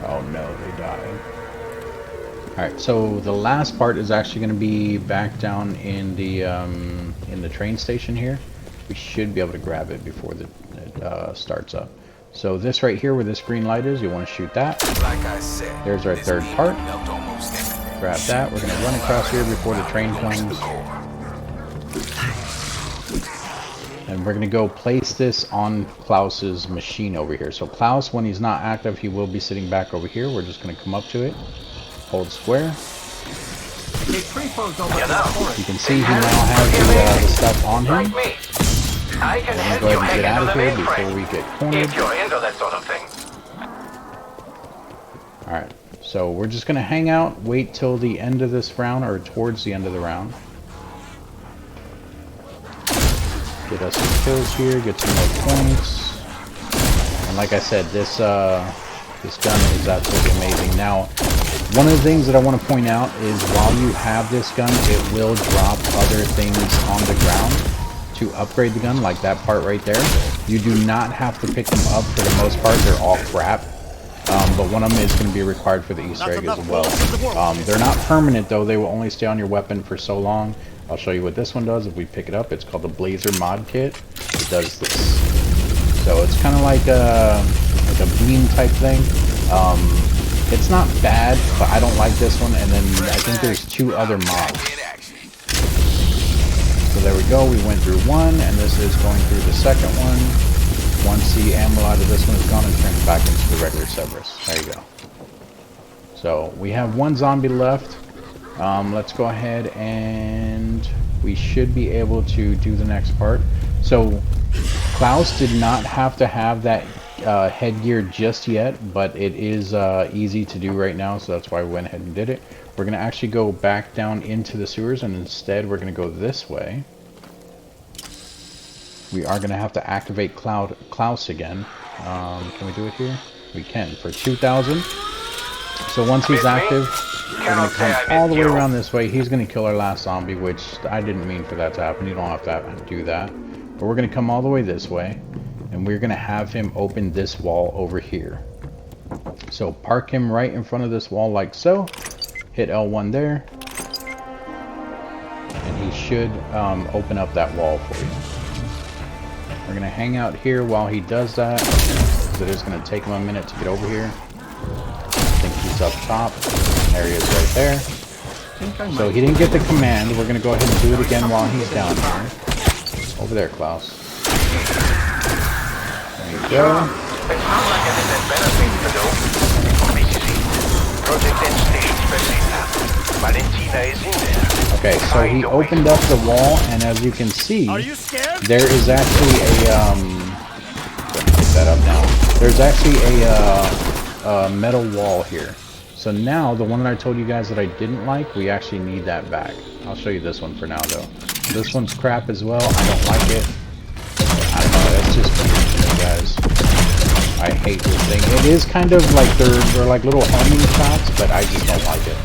oh no, they died. Alright, so the last part is actually going to be back down in the train station here. We should be able to grab it before it starts up. So this right here where this green light is, you want to shoot that. Like I said, there's our third part. Grab that. We're going to run across here before the train comes. And we're going to go place this on Klaus's machine over here. So Klaus, when he's not active, he will be sitting back over here. We're just going to come up to it. Hold square. You can see he now has the stuff on him. I can We're going to go ahead and get out of here before we get cornered. if you're into that sort of thing. Alright, so we're just going to hang out, wait till the end of this round, or towards the end of the round. Get us some kills here, get some more points. And like I said, this gun is absolutely amazing. Now, one of the things that I want to point out is while you have this gun, it will drop other things on the ground to upgrade the gun, like that part right there. You do not have to pick them up for the most part. They're all crap. But one of them is going to be required for the Easter egg as well. They're not permanent though. They will only stay on your weapon for so long. I'll show you what this one does if we pick it up. It's called the Blazer Mod Kit. It does this. So it's kind of like a beam type thing. It's not bad, but I don't like this one. And then I think there's 2 other mods. So there we go. We went through one, and this is going through the second one. Once the ammo out of this one is gone, it turns back into the regular Cerberus. There you go. So we have 1 zombie left. Let's go ahead and we should be able to do the next part. So Klaus did not have to have that headgear just yet, but it is easy to do right now, so that's why we went ahead and did it. We're going to actually go back down into the sewers, and instead we're going to go this way. We are going to have to activate Klaus again. Can we do it here? We can, for 2,000. So once he's active, we're going to come all the way around this way. He's going to kill our last zombie, which I didn't mean for that to happen. You don't have to do that. But we're going to come all the way this way, and we're going to have him open this wall over here. So park him right in front of this wall like so. Hit L1 there. And he should open up that wall for you. We're going to hang out here while he does that, because it is going to take him a minute to get over here. I think he's up top. There he is right there. So he didn't get the command. We're going to go ahead and do it again while he's down here. Over there, Klaus. There you go. It sounds like it is a better thing to do. BCC. Project End Station Specialista. Valentina is in there. Okay, so he opened up the wall, and as you can see, Are you scared? there is actually a pick that up now. There's actually a metal wall here. So now the one that I told you guys that I didn't like, we actually need that back. I'll show you this one for now though. This one's crap as well. I don't like it. I don't know. That's just weird to me, guys. I hate this thing. It is kind of like they're like little homing shots, but I just don't like it.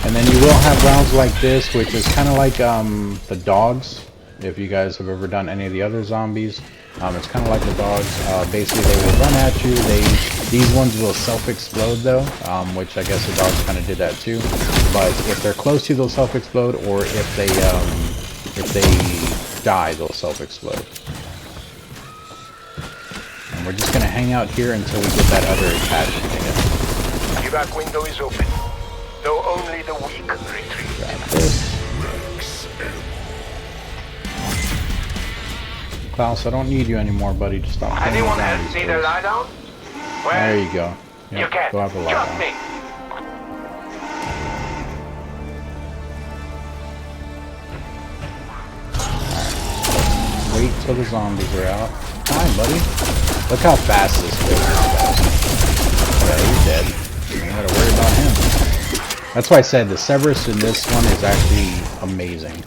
And then you will have rounds like this, which is kind of like the dogs. If you guys have ever done any of the other zombies, it's kind of like the dogs. Basically, they will run at you. These ones will self-explode though, which I guess the dogs kind of did that too. But if they're close to you, they'll self-explode, or if they die, they'll self-explode. And we're just gonna hang out here until we get that other attachment again. The back window is open. Though only the weak retreat. Grab this. Klaus, I don't need you anymore, buddy. Just stop. Anyone else need a lie down? Well, there you go. you Yep, can. go have a lie Trust down. me. Wait till the zombies are out. Hi, buddy. Look how fast this goes. Yeah, he's dead. You ain't gotta worry about him. That's why I said the Cerberus in this one is actually amazing.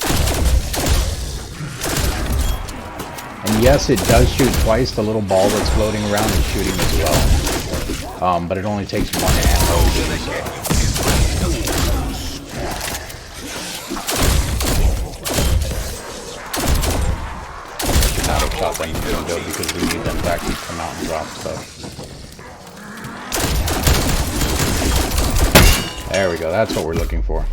And yes, it does shoot twice. The little ball that's floating around is shooting as well. But it only takes one ammo to do so. Should not have shot them in the window because we need them to actually come out and drop stuff. There we go. That's what we're looking for.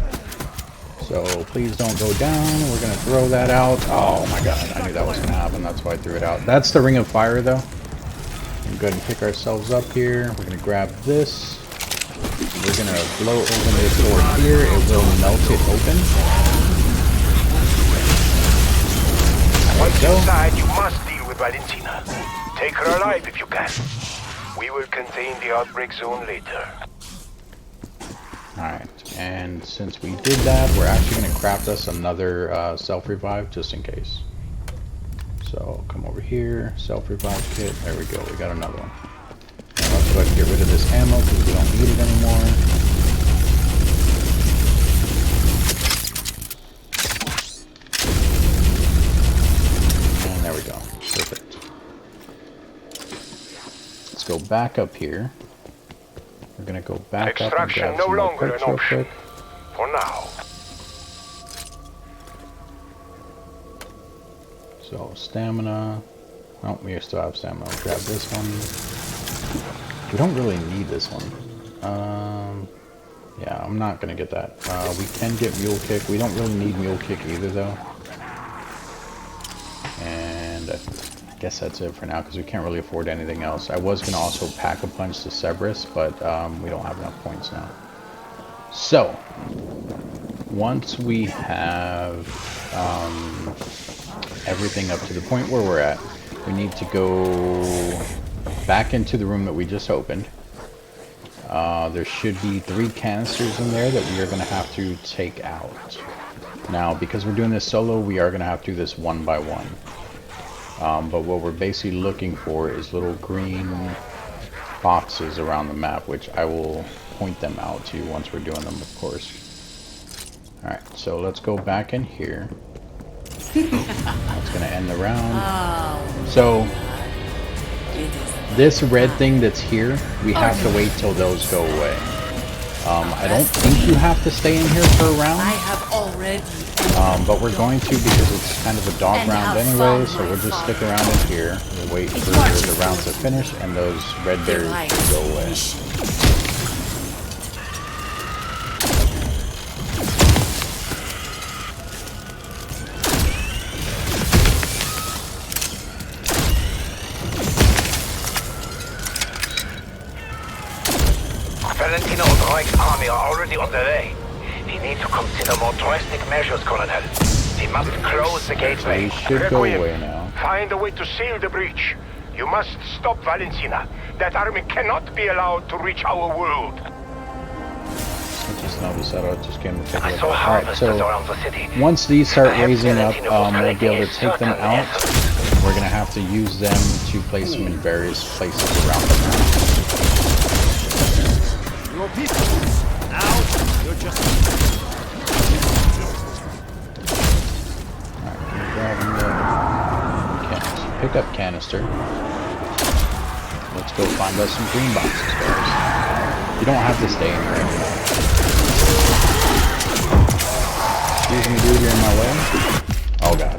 So please don't go down. We're going to throw that out. Oh my god, I knew that was going to happen. That's why I threw it out. That's the Ring of Fire though. We're going to pick ourselves up here. We're going to grab this. We're going to blow open this door here. It will melt it open. Once inside, you must deal with Valentina. Take her alive if you can. We will contain the outbreak zone later. Alright, and since we did that, we're actually going to craft us another self-revive just in case. So come over here, self-revive kit. There we go, we got another one. Now let's go ahead and get rid of this ammo because we don't need it anymore. And there we go, perfect. Let's go back up here. We're gonna go back up and grab no some more longer perks an real option. quick. For now. So stamina. Oh, we still have stamina. We'll grab this one. We don't really need this one. Yeah, I'm not gonna get that. We can get mule kick. We don't really need mule kick either, though. And I guess that's it for now because we can't really afford anything else. I was gonna also pack a punch to Cerberus, but we don't have enough points now. So once we have everything up to the point where we're at, we need to go back into the room that we just opened. There should be 3 canisters in there that we are going to have to take out. Now, because we're doing this solo, we are going to have to do this one by one. But what we're basically looking for is little green boxes around the map, which I will point them out to you once we're doing them, of course. Alright, so let's go back in here. That's going to end the round. So, this red thing that's here, we have to wait till those go away. I don't think you have to stay in here for a round, I have already. but we're going to because it's kind of a dog round anyway, so we'll just stick around in here. We'll wait for the round to finish and those red berries to go away. Valentino and Reich's army are already on the way. We need to consider more drastic measures, Colonel. We must close the gateway. They should go away now. Find a way to seal the breach. You must stop Valentina. That army cannot be allowed to reach our world. I just noticed that. I just came to take a I look. saw Alright, harvesters so around the city. once these start Perhaps raising up, Valentino was we'll be able to collecting take them certain out. essence. We're going to have to use them to place them in various places around the map. Your pistols. Now, you're just... Alright, grabbing the canister. Pick up canister. Let's go find us some green boxes, guys. You don't have to stay in here anymore. Excuse me, dude, you're in my way. Oh god.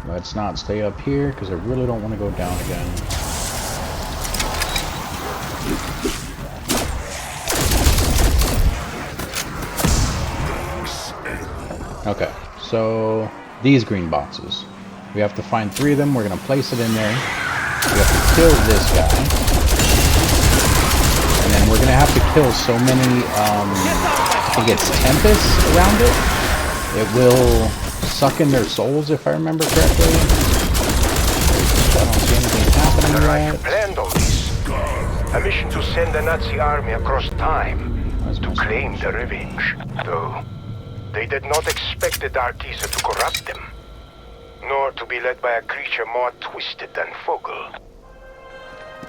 Let's not stay up here because I really don't want to go down again. Okay, so these green boxes. We have to find 3 of them. We're going to place it in there. We have to kill this guy. And then we're going to have to kill so many, I think it's Tempests around it. It will suck in their souls, if I remember correctly. I don't see anything happening The Reich yet. planned all this. A mission to send a Nazi army across time to claim the revenge. Though they did not expect the Dark Ether to corrupt them, nor to be led by a creature more twisted than Fogel.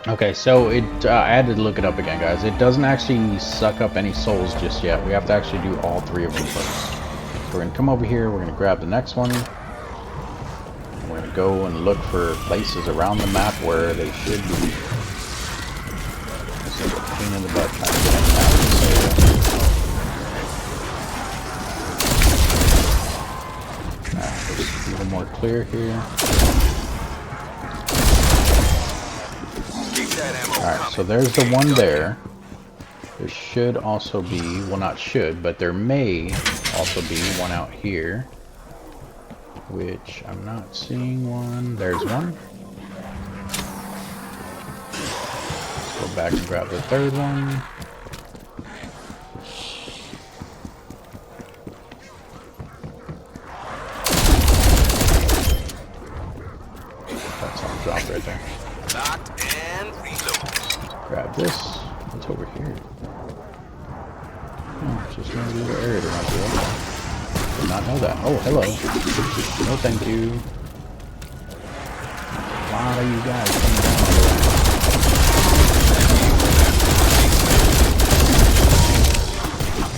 Okay, so it I had to look it up again, guys. It doesn't actually suck up any souls just yet. We have to actually do all 3 of them first. We're going to come over here. We're going to grab the next one. We're going to go and look for places around the map where they should be. It's like a pain in the butt trying to get in that just a little more clear here. Alright, so there's the one there. There should also be, well not should, but there may also be one out here. Which I'm not seeing one. There's one. Let's go back and grab the 3rd one. That's on drop right there. Locked and reload. Grab this. What's over here? Oh, it's just another little area to run through. Did not know that. Oh, hello. No, thank you. A lot of you guys coming down over there.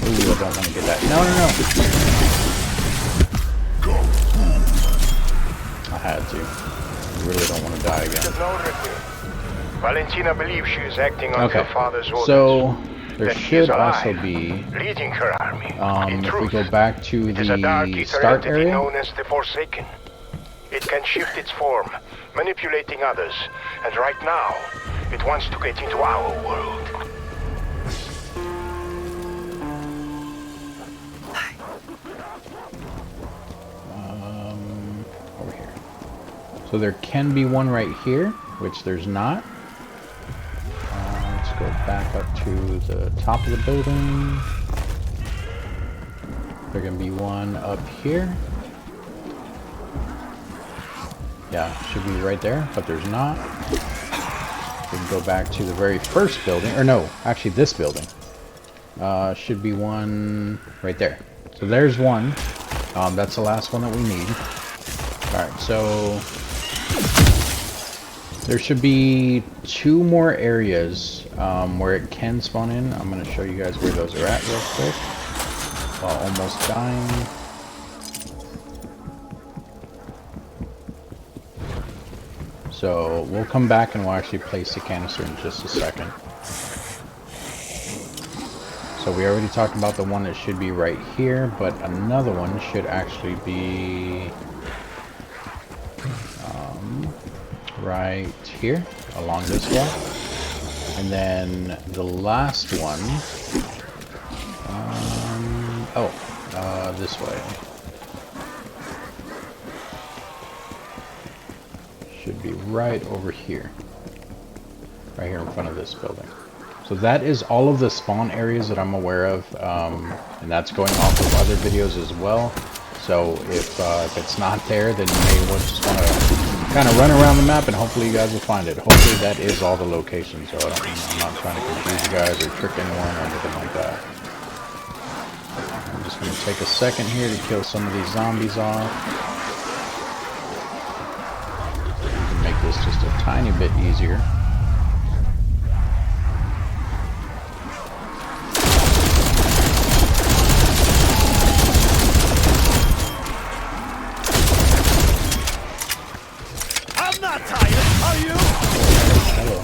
Ooh, I don't want to get that. No, no, no. I had to. I really don't want to die again. Valentina believes she is acting on Okay, her father's orders. so there That he should is alive, also be, leading her army. In if we truth, go back to it is a dark the ether start entity area, known as the Forsaken. It can shift its form, manipulating others, and right now, it wants to get into our world. over here. So there can be one right here, which there's not. Let's go back up to the top of the building. There can be one up here. Yeah, should be right there, but there's not. We can go back to the very first building, or no, actually this building. Should be one right there. So there's one. That's the last one that we need. Alright, so there should be 2 more areas where it can spawn in. I'm going to show you guys where those are at real quick while almost dying. So we'll come back and we'll actually place the canister in just a second. So we already talked about the one that should be right here, but another one should actually be right here, along this wall. And then the last one, this way. Should be right over here. Right here in front of this building. So that is all of the spawn areas that I'm aware of, and that's going off of other videos as well. So if it's not there, then you may just want to kind of run around the map, and hopefully you guys will find it. Hopefully that is all the locations, so I'm not trying to confuse you guys or trick anyone or anything like that. I'm just going to take a second here to kill some of these zombies off. Make this just a tiny bit easier. I'm not tired, are you? Hello.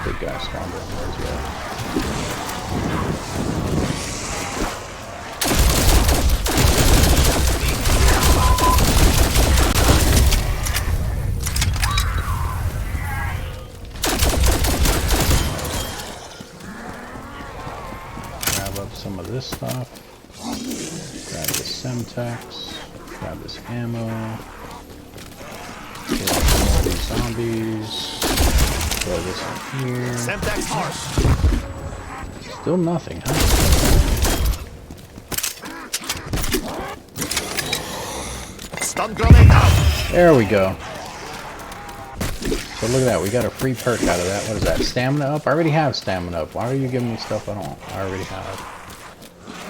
Big guy stronger. Where's he at? Grab up some of this stuff. Grab the Semtex. Grab this ammo. Kill some more of these zombies. Throw this in here. Semtex mark. Still nothing, huh? Stun grenade out. There we go. So look at that, we got a free perk out of that. What is that? Stamina up? I already have stamina up. Why are you giving me stuff I don't? I already have.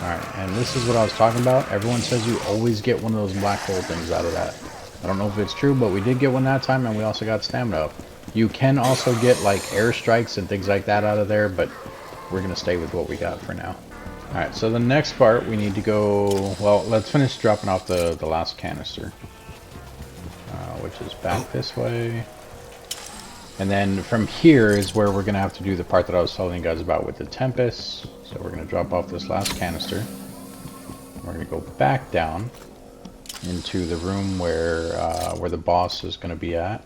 Alright, and this is what I was talking about. Everyone says you always get one of those black hole things out of that. I don't know if it's true, but we did get one that time, and we also got stamina up. You can also get like airstrikes and things like that out of there, but we're going to stay with what we got for now. Alright, so the next part we need to go... Well, let's finish dropping off the last canister. Which is back this way. And then from here is where we're going to have to do the part that I was telling you guys about with the Tempest. So we're going to drop off this last canister. We're going to go back down into the room where the boss is going to be at.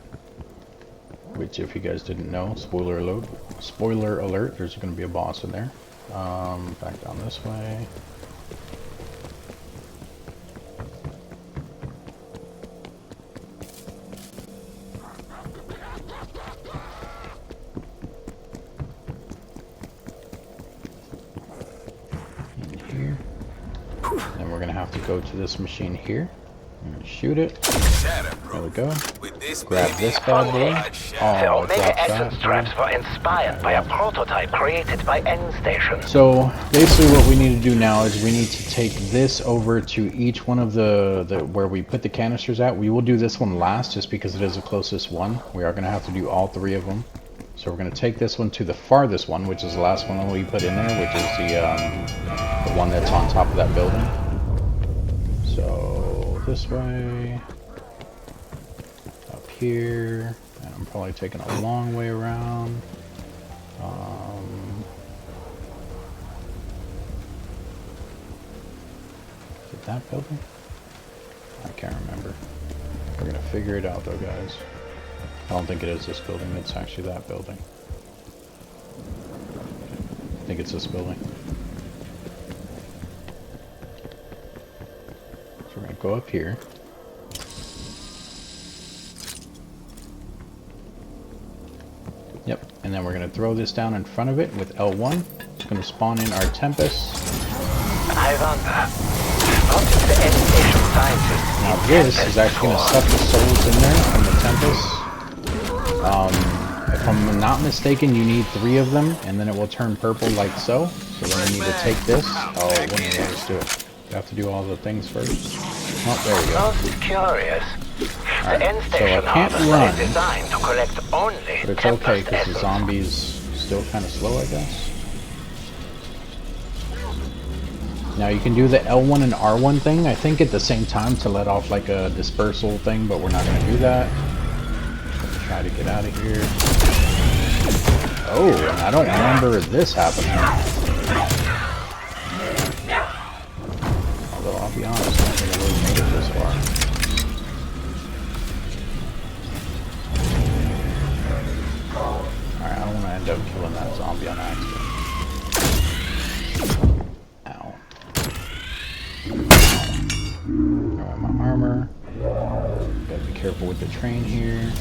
Which, if you guys didn't know, spoiler alert, there's going to be a boss in there. Back down this way. Then we're going to have to go to this machine here and shoot it. There we go. Grab this bad boy. The Omega Essence traps were inspired by a prototype created by N-Station. So basically what we need to do now is we need to take this over to each one of the where we put the canisters at. We will do this one last just because it is the closest one. We are going to have to do all three of them. So we're going to take this one to the farthest one, which is the last one that we put in there, which is the one that's on top of that building. So this way, up here, and I'm probably taking a long way around. Is it that building? I can't remember. We're going to figure it out though, guys. I don't think it is this building, it's actually that building. I think it's this building. So we're going to go up here. Yep, and then we're going to throw this down in front of it with L1. It's going to spawn in our Tempest. I wonder, what is the N-Station scientist? Now this is actually going to suck the souls in there from the Tempest. If I'm not mistaken, you need 3 of them, and then it will turn purple like so. So then we need to take this. Oh, when do you guys do it? You have to do all the things first. Oh, there we go. Most curious. Alright, The N-Station so I can't harvester run, is designed to collect only but it's okay Tempest because the essence. zombie's still kind of slow, I guess. Now you can do the L1 and R1 thing, I think at the same time to let off like a dispersal thing, but we're not going to do that. Try to get out of here. Oh, and I don't remember this happening. Although, I'll be honest, I don't think I really made it this far. Alright, I don't want to end up killing that zombie on accident. Ow. Alright, my armor. Gotta be careful with the train here.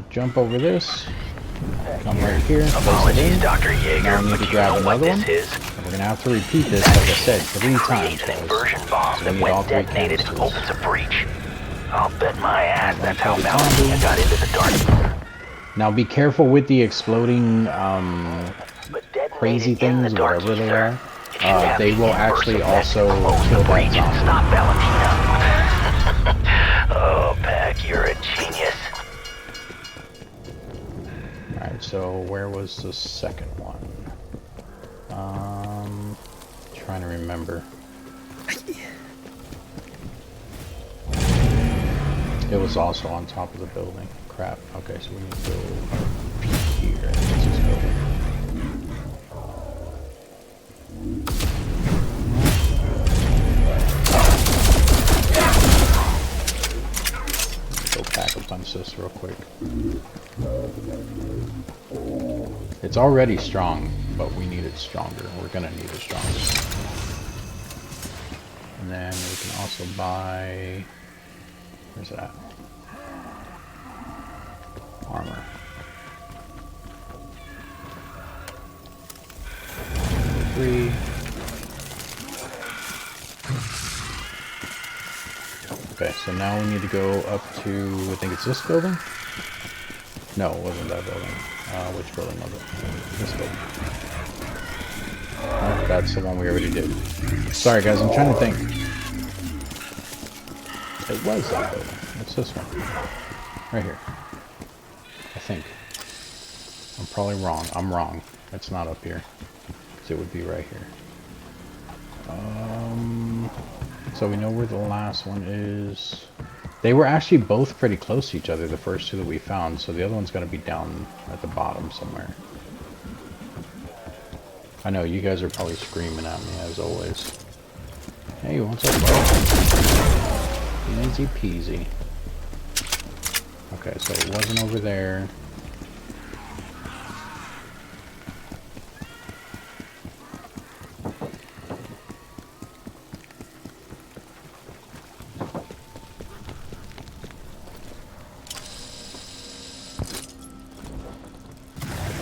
Jump over this, come right here, place it in. Dr. Yeager, Now we need to grab another one. Is? And we're going to have to repeat this, like I said, 3 times, An guys. inversion bomb So we that need all when 3 detonated canisters. opens a breach. I'll bet my ass that's how Valentina got into the dark. Now be careful with the exploding crazy things, whatever they are. They will actually also kill that zombie. Stop Valentina. Oh, Peck, you're a genius. Alright, so where was the second one? Trying to remember. It was also on top of the building. Crap. Okay, so we need to go up here. What's this building? Go pack a punch this real quick. It's already strong, but we need it stronger. We're gonna need it stronger. And then we can also buy... Where's that? Armor. Three. Okay, so now we need to go up to, I think it's this building? No, it wasn't that building. Which building was it? This building. Oh, that's the one we already did. Sorry guys, I'm trying to think. It was that building. What's this one? Right here. I think. I'm probably wrong. I'm wrong. It's not up here. So it would be right here. So we know where the last one is. They were actually both pretty close to each other, the first 2 that we found, so the other one's gonna be down at the bottom somewhere. I know, you guys are probably screaming at me as always. Hey, what's up, bro? Easy peasy. Okay, so it wasn't over there.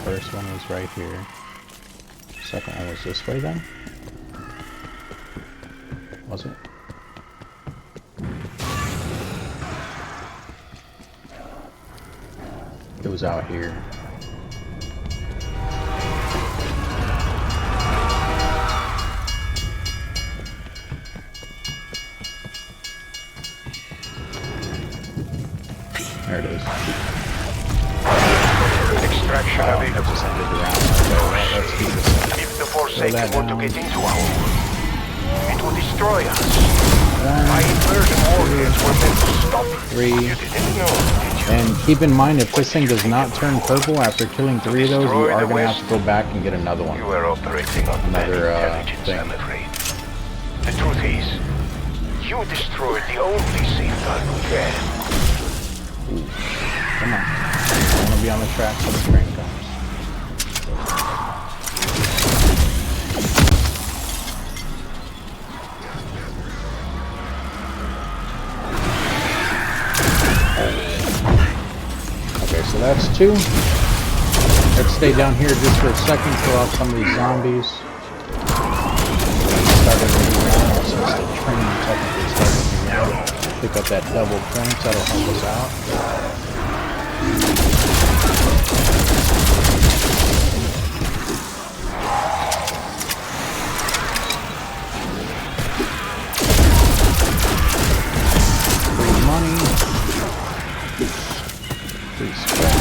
First one was right here. Second one was this way then? Was it? It was out here. There it is. Extraction of It just ended around. Okay, well, let's keep this up. If the Forsaken want to get into our world, it will destroy us. My inversion warheads were meant to stop it. 3. You didn't know, did you? And keep in mind, if this thing does not turn purple after killing 3 of those, you are going to have to go back and get another one. You were operating on Another, bad intelligence, thing. I'm afraid. The truth is, you destroyed the only safeguard we had. Come on. I want to be on the track when the train comes. Okay, so that's 2. Let's stay down here just for a second, kill off some of these zombies. Started a new round since the train technically started a new round. Pick up that double points, that'll help us out. Free money. Free scrap.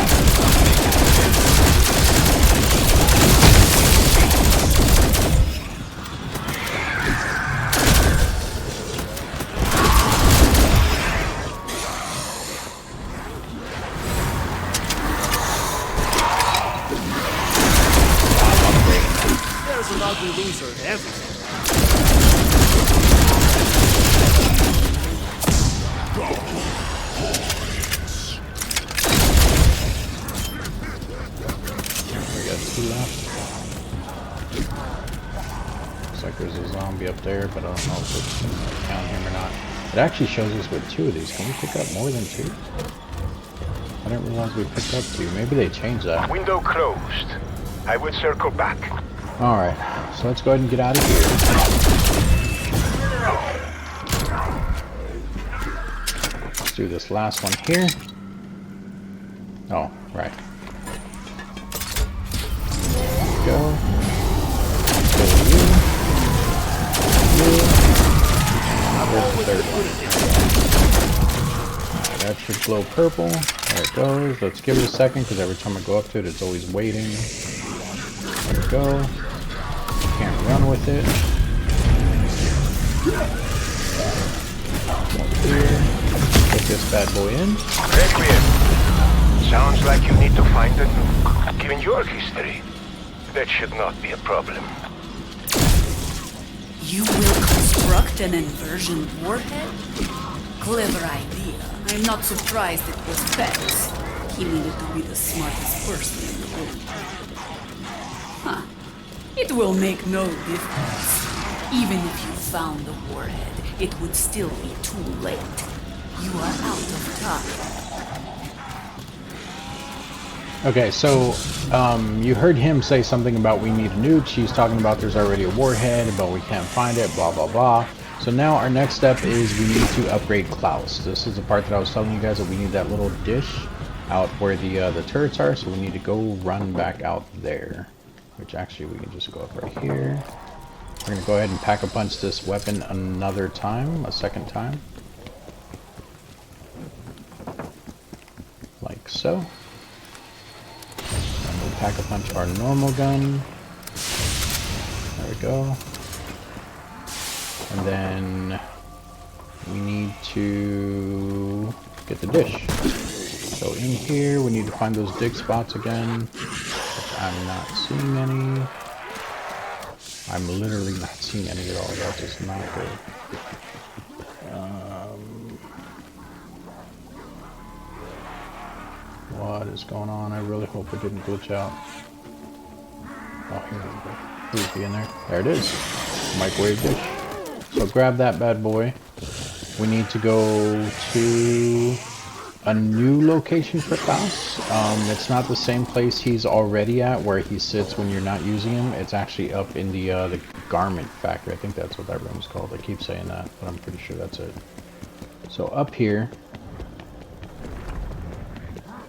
zombie up there, but I don't know if it's going to count him or not. It actually shows us with 2 of these. Can we pick up more than 2? I didn't realize we picked up 2. Maybe they changed that. Window closed. I will circle back. Alright, so let's go ahead and get out of here. Let's do this last one here. Oh, right. Go. There's the third one. Alright, that should glow purple. There it goes. Let's give it a second because every time I go up to it, it's always waiting. There we go. Can't run with it. Up here. Put this bad boy in. Requiem. Sounds like you need to find it. Given your history, that should not be a problem. You will construct an inversion warhead? Clever idea. I'm not surprised it was Bex. He needed to be the smartest person in the room. Huh. It will make no difference. Even if you found the warhead, it would still be too late. You are out of time. Okay, so you heard him say something about we need a nuke. She's talking about there's already a warhead, but we can't find it, blah, blah, blah. So now our next step is we need to upgrade Klaus. This is the part that I was telling you guys that we need that little dish out where the turrets are, so we need to go run back out there. Which actually we can just go up right here. We're going to go ahead and pack a punch this weapon another time, a second time. Like so. And we'll pack a punch our normal gun. There we go. And then we need to get the dish. So in here we need to find those dig spots again. Which I'm not seeing any. I'm literally not seeing any at all. That's just not good. What is going on? I really hope it didn't glitch out. Oh, here we go. Please be in there. There it is. Microwave dish. So grab that bad boy. We need to go to a new location for Klaus. It's not the same place he's already at where he sits when you're not using him. It's actually up in the garment factory. I think that's what that room's called. I keep saying that, but I'm pretty sure that's it. So up here,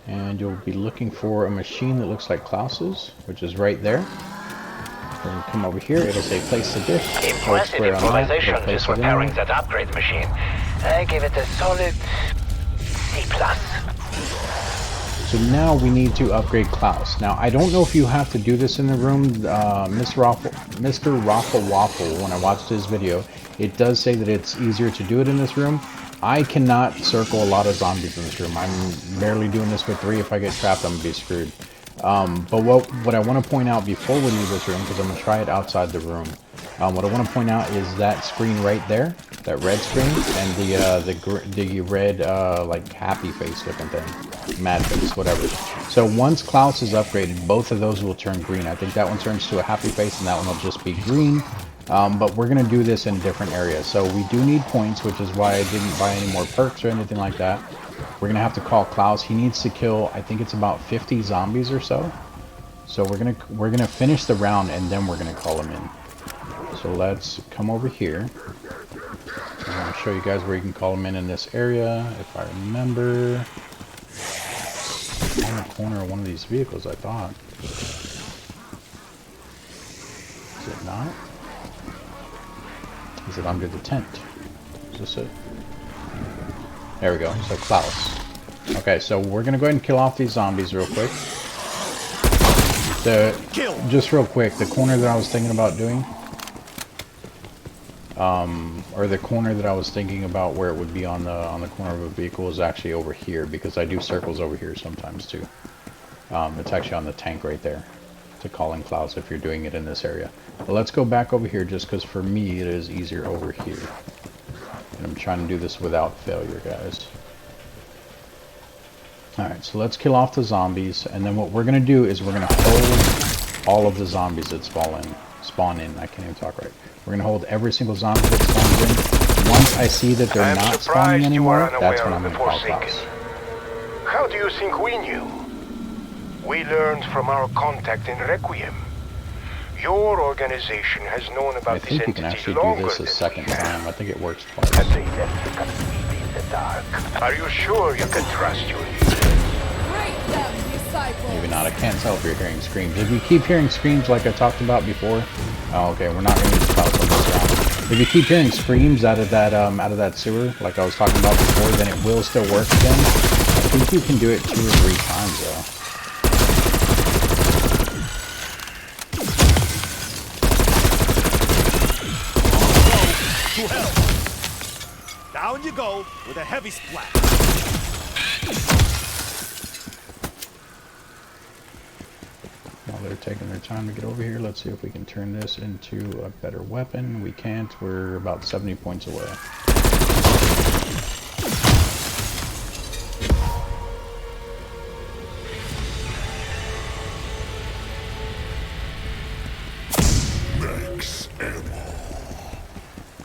and you'll be looking for a machine that looks like Klaus's, which is right there. Then come over here, it'll say place the dish. Impressive improvisation just for powering that upgrade machine. I give it a solid C+. So now we need to upgrade Klaus. Now I don't know if you have to do this in the room. Mr. Raffle Waffle, when I watched his video, it does say that it's easier to do it in this room. I cannot circle a lot of zombies in this room. I'm barely doing this with 3. If I get trapped, I'm gonna be screwed. But what I want to point out before we leave this room, because I'm going to try it outside the room, what I want to point out is that screen right there, that red screen, and the red like happy face looking thing, mad face, whatever. So once Klaus is upgraded, both of those will turn green. I think that one turns to a happy face, and that one will just be green. But we're going to do this in different areas. So we do need points, which is why I didn't buy any more perks or anything like that. We're going to have to call Klaus. He needs to kill, I think it's about 50 zombies or so. So we're gonna finish the round and then we're going to call him in. So let's come over here. I'm going to show you guys where you can call him in this area, if I remember. On the corner of one of these vehicles, I thought. Is it not? Is it under the tent? Is this it? There we go. So Klaus. Okay, so we're gonna go ahead and kill off these zombies real quick. Just real quick, the corner that I was thinking about doing, or the corner that I was thinking about where it would be on the corner of a vehicle is actually over here, because I do circles over here sometimes too. It's actually on the tank right there to call in Klaus if you're doing it in this area. But let's go back over here just because for me it is easier over here. And I'm trying to do this without failure, guys. Alright, so let's kill off the zombies, and then what we're going to do is we're going to hold all of the zombies that spawn in. spawn in. I can't even talk right. We're gonna hold every single zombie that spawns in. Once I see that they're not spawning anymore, that's when I'm gonna call Klaus. How do you think we knew? We learned from our contact in Requiem. Your organization has known about I this think you can entity actually do longer this a than second we have. time. I think it works twice. And they left you completely in the dark. Are you sure you can trust your leader? Break them, disciples! Maybe not. I can't tell if you're hearing screams. If you keep hearing screams like I talked about before, oh, okay, we're not going to use Klaus on this round. If you keep hearing screams out of that sewer, like I was talking about before, then it will still work again. I think you can do it 2 or 3 times though. To hell! Down you go with a heavy splash. While they're taking their time to get over here, let's see if we can turn this into a better weapon. We can't. We're about 70 points away.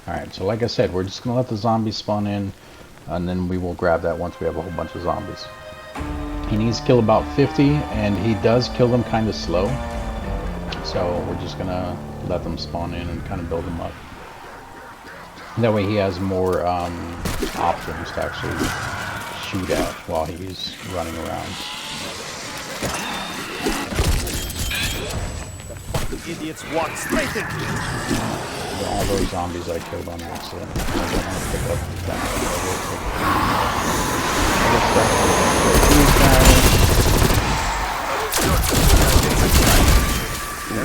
Alright, so like I said, we're just going to let the zombies spawn in, and then we will grab that once we have a whole bunch of zombies. He needs to kill about 50, and he does kill them kind of slow. So we're just going to let them spawn in and kind of build them up. That way he has more options to actually shoot at while he's running around. The idiots walk straight into you. All those zombies I killed on accident. I don't want to pick up that.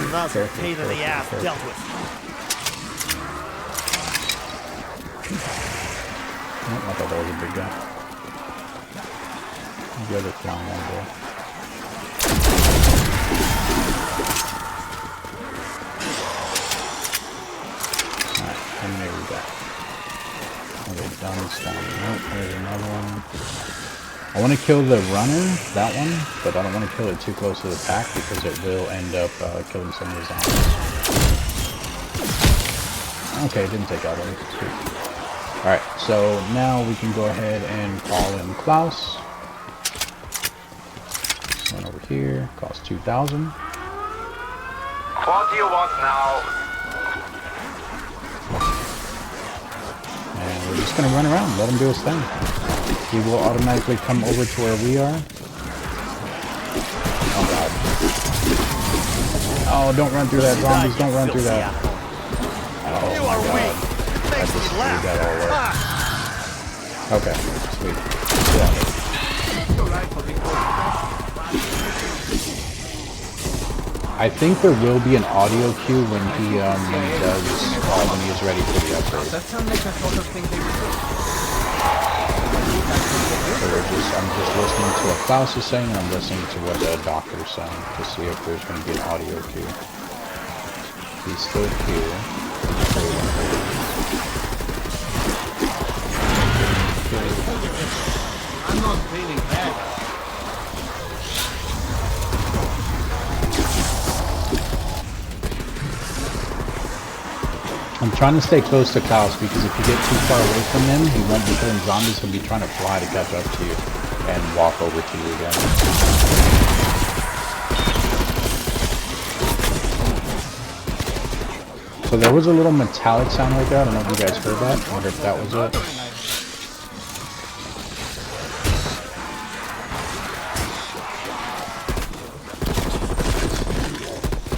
Another pain in the ass dealt with. Oh, I thought that was a big guy. The other flying one there. How many we got? Okay, done spawning. Nope, there's another one. I want to kill the runner, that one, but I don't want to kill it too close to the pack because it will end up killing some of the zombies. Okay, it didn't take out any. Alright, so now we can go ahead and call in Klaus. This one over here costs 2,000. What do you want now? And we're just going to run around, let him do his thing. He will automatically come over to where we are. Oh god. Oh, don't run through that, zombies, don't run through that. Oh my god. I just screwed that all up. Okay, sweet. Yeah. I think there will be an audio cue when he is ready for the upgrade. That sounds like the sort of thing they would do. So I'm just listening to what Klaus is saying, and I'm listening to what the doctor's saying to see if there's going to be an audio cue. He's still here. I'm not feeling bad. I'm trying to stay close to Klaus because if you get too far away from him, he won't be killing zombies. He'll be trying to fly to catch up to you and walk over to you again. So there was a little metallic sound like that. I don't know if you guys heard that. I wonder if that was it.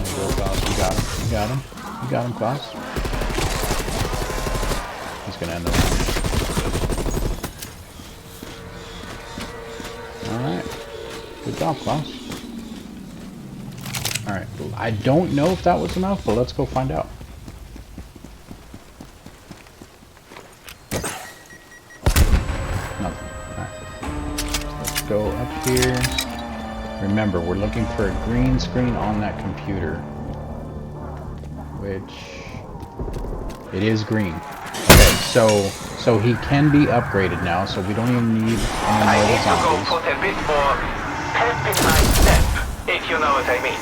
There you go, Klaus. You got him. You got him. You got him, Klaus. He's gonna end the round. Alright. Good job, Klaus. Alright. I don't know if that was enough, but let's go find out. Nothing. Alright. Let's go up here. Remember, we're looking for a green screen on that computer. Which... it is green. Okay, so he can be upgraded now, so we don't even need any more zombies. I need to go put a bit more pep in my step, if you know what I mean.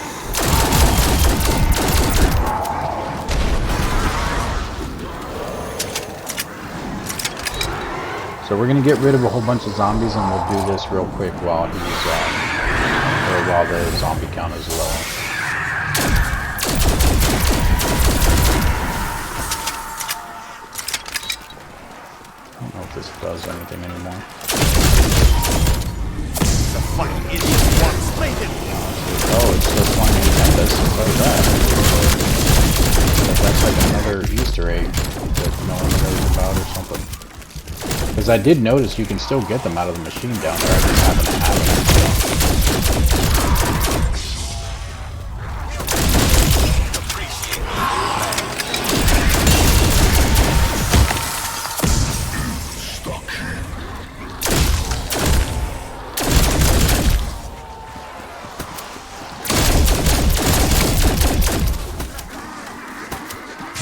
So we're gonna get rid of a whole bunch of zombies, and we'll do this real quick while he's or while the zombie count is low. I don't know if this does anything anymore. The fucking idiot wants Satan! Oh, it's still flying in tempest. What is that? But that's like another Easter egg that no one knows about or something. Because I did notice you can still get them out of the machine down there. I just happen to have them.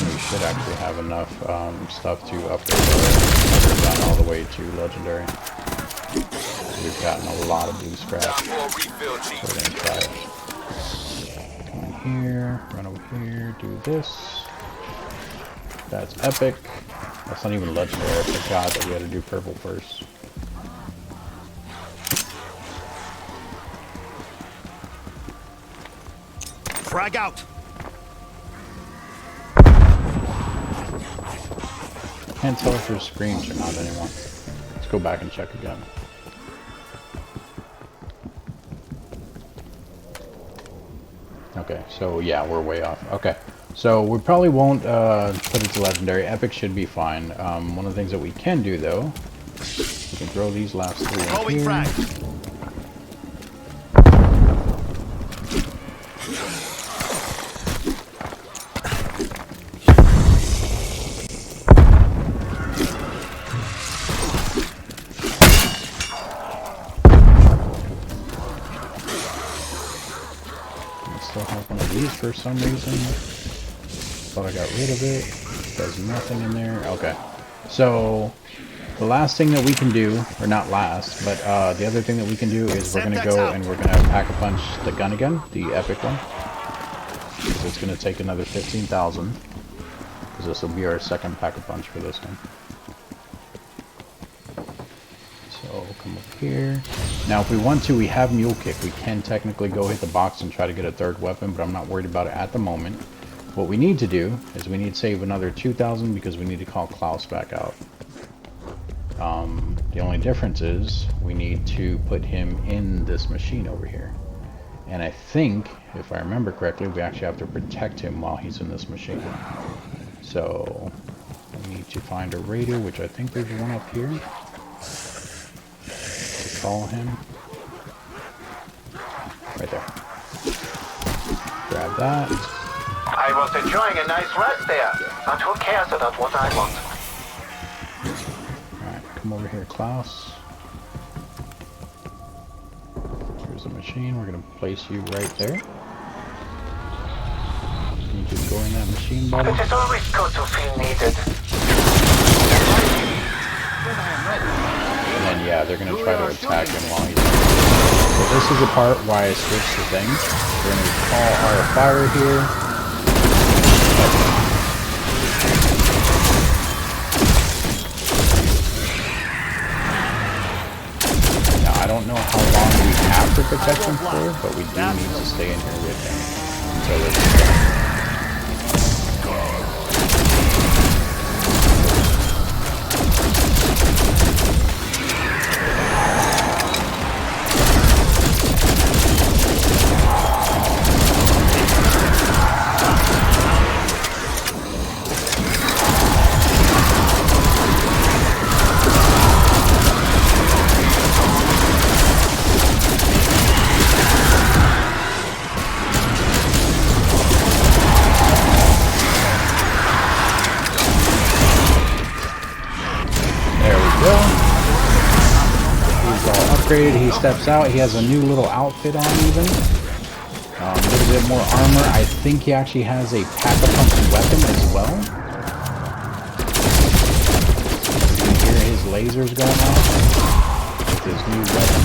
We should actually have enough stuff to upgrade our gun all the way to legendary. We've gotten a lot of blue scrap. So we're gonna try it. Come in here, run over here, do this. That's epic. That's not even legendary. I forgot that we had to do purple first. Frag out! Can't tell if there's screams or not anymore. Let's go back and check again. Okay, so yeah, we're way off. Okay, so we probably won't put it to legendary. Epic should be fine. One of the things that we can do though, we can throw these last three in here. Frag. Still have one of these for some reason. Thought I got rid of it. There's nothing in there. Okay. So the last thing that we can do, or not last, but the other thing that we can do is we're going to go and we're going to pack a punch the gun again, the epic one. Because it's going to take another 15,000. Because this will be our second pack a punch for this one. So come up here. Now if we want to, we have Mule Kick. We can technically go hit the box and try to get a third weapon, but I'm not worried about it at the moment. What we need to do is we need to save another 2,000 because we need to call Klaus back out. The only difference is we need to put him in this machine over here. And I think, if I remember correctly, we actually have to protect him while he's in this machine. So we need to find a radio, which I think there's one up here. Call him. Right there. Grab that. I was enjoying a nice rest there. And who cares about what I want? Alright, come over here, Klaus. Here's the machine. We're going to place you right there. You just go in that machine, buddy. It is always good to feel needed. And then, yeah, they're going to try to attack him while he's... So this is the part why I switched the thing. We're going to call our fire here. Now, I don't know how long we have to protect him for, but we do need to stay in here with him until it's done. He steps out. He has a new little outfit on even. A little bit more armor. I think he actually has a pack-a-punch weapon as well. You can hear his lasers going off with his new weapon.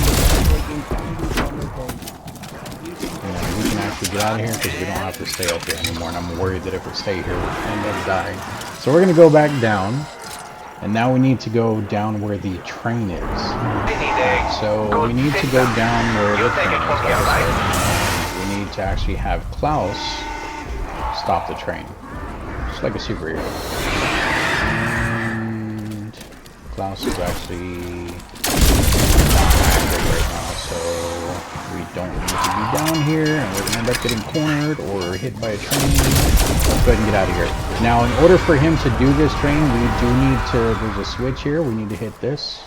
And we can actually get out of here because we don't have to stay up here anymore. And I'm worried that if we stay here, we'll end up dying. So we're going to go back down. And now we need to go down where the train is. So we need to go down where the train is. Like I said. We need to actually have Klaus stop the train. Just like a superhero. And Klaus is actually not active right now, so we don't need to be down here, and we're gonna end up getting cornered or hit by a train. Let's go ahead and get out of here. Now, in order for him to do this train, we do need to, there's a switch here, we need to hit this.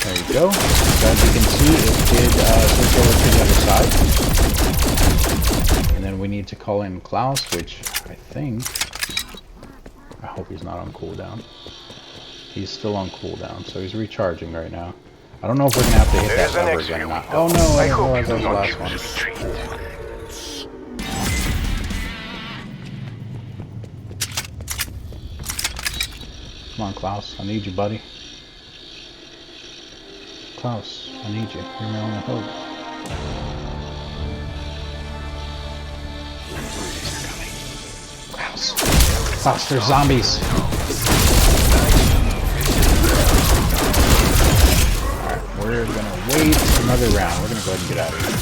There you go. So as you can see, it did switch over to the other side. And then we need to call in Klaus, which I think, I hope he's not on cooldown. He's still on cooldown, so he's recharging right now. I don't know if we're going to have to hit that lever again or not. Oh no, I didn't realize that was the last one. Come on, Klaus. I need you, buddy. Klaus, I need you. You're my only hope. Klaus. Klaus, there's zombies. Alright, we're gonna wait another round. We're gonna go ahead and get out of here.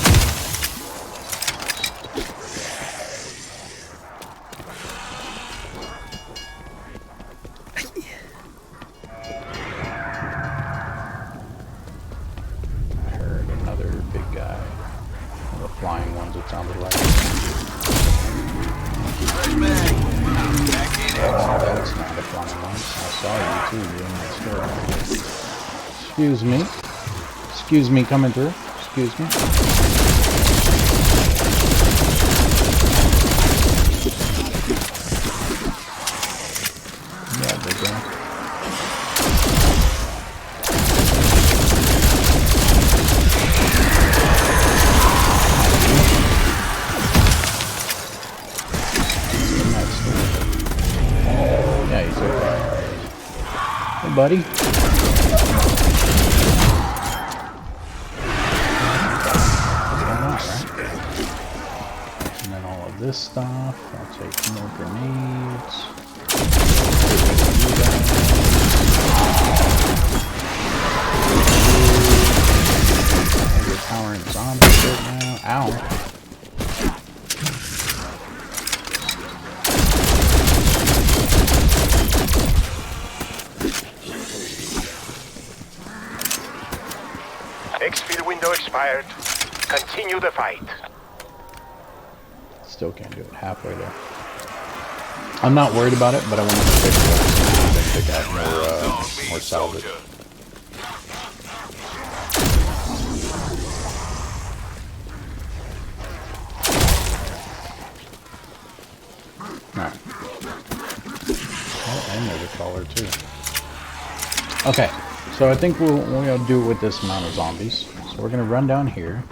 Flying ones, it sounded like. That's not the flying ones. I saw you too, you're in that store. Excuse me. Excuse me coming through. Excuse me. Yeah, big guy. Buddy. And then all of this stuff. I'll take more grenades. We're powering zombies right now. Ow. Exfil window expired. Continue the fight. Still can't do it. Halfway there. I'm not worried about it, but I want to fix it so pick out more salvage. Alright. Oh, and there's a crawler too. Okay. So I think we'll do it with this amount of zombies. So we're going to run down here.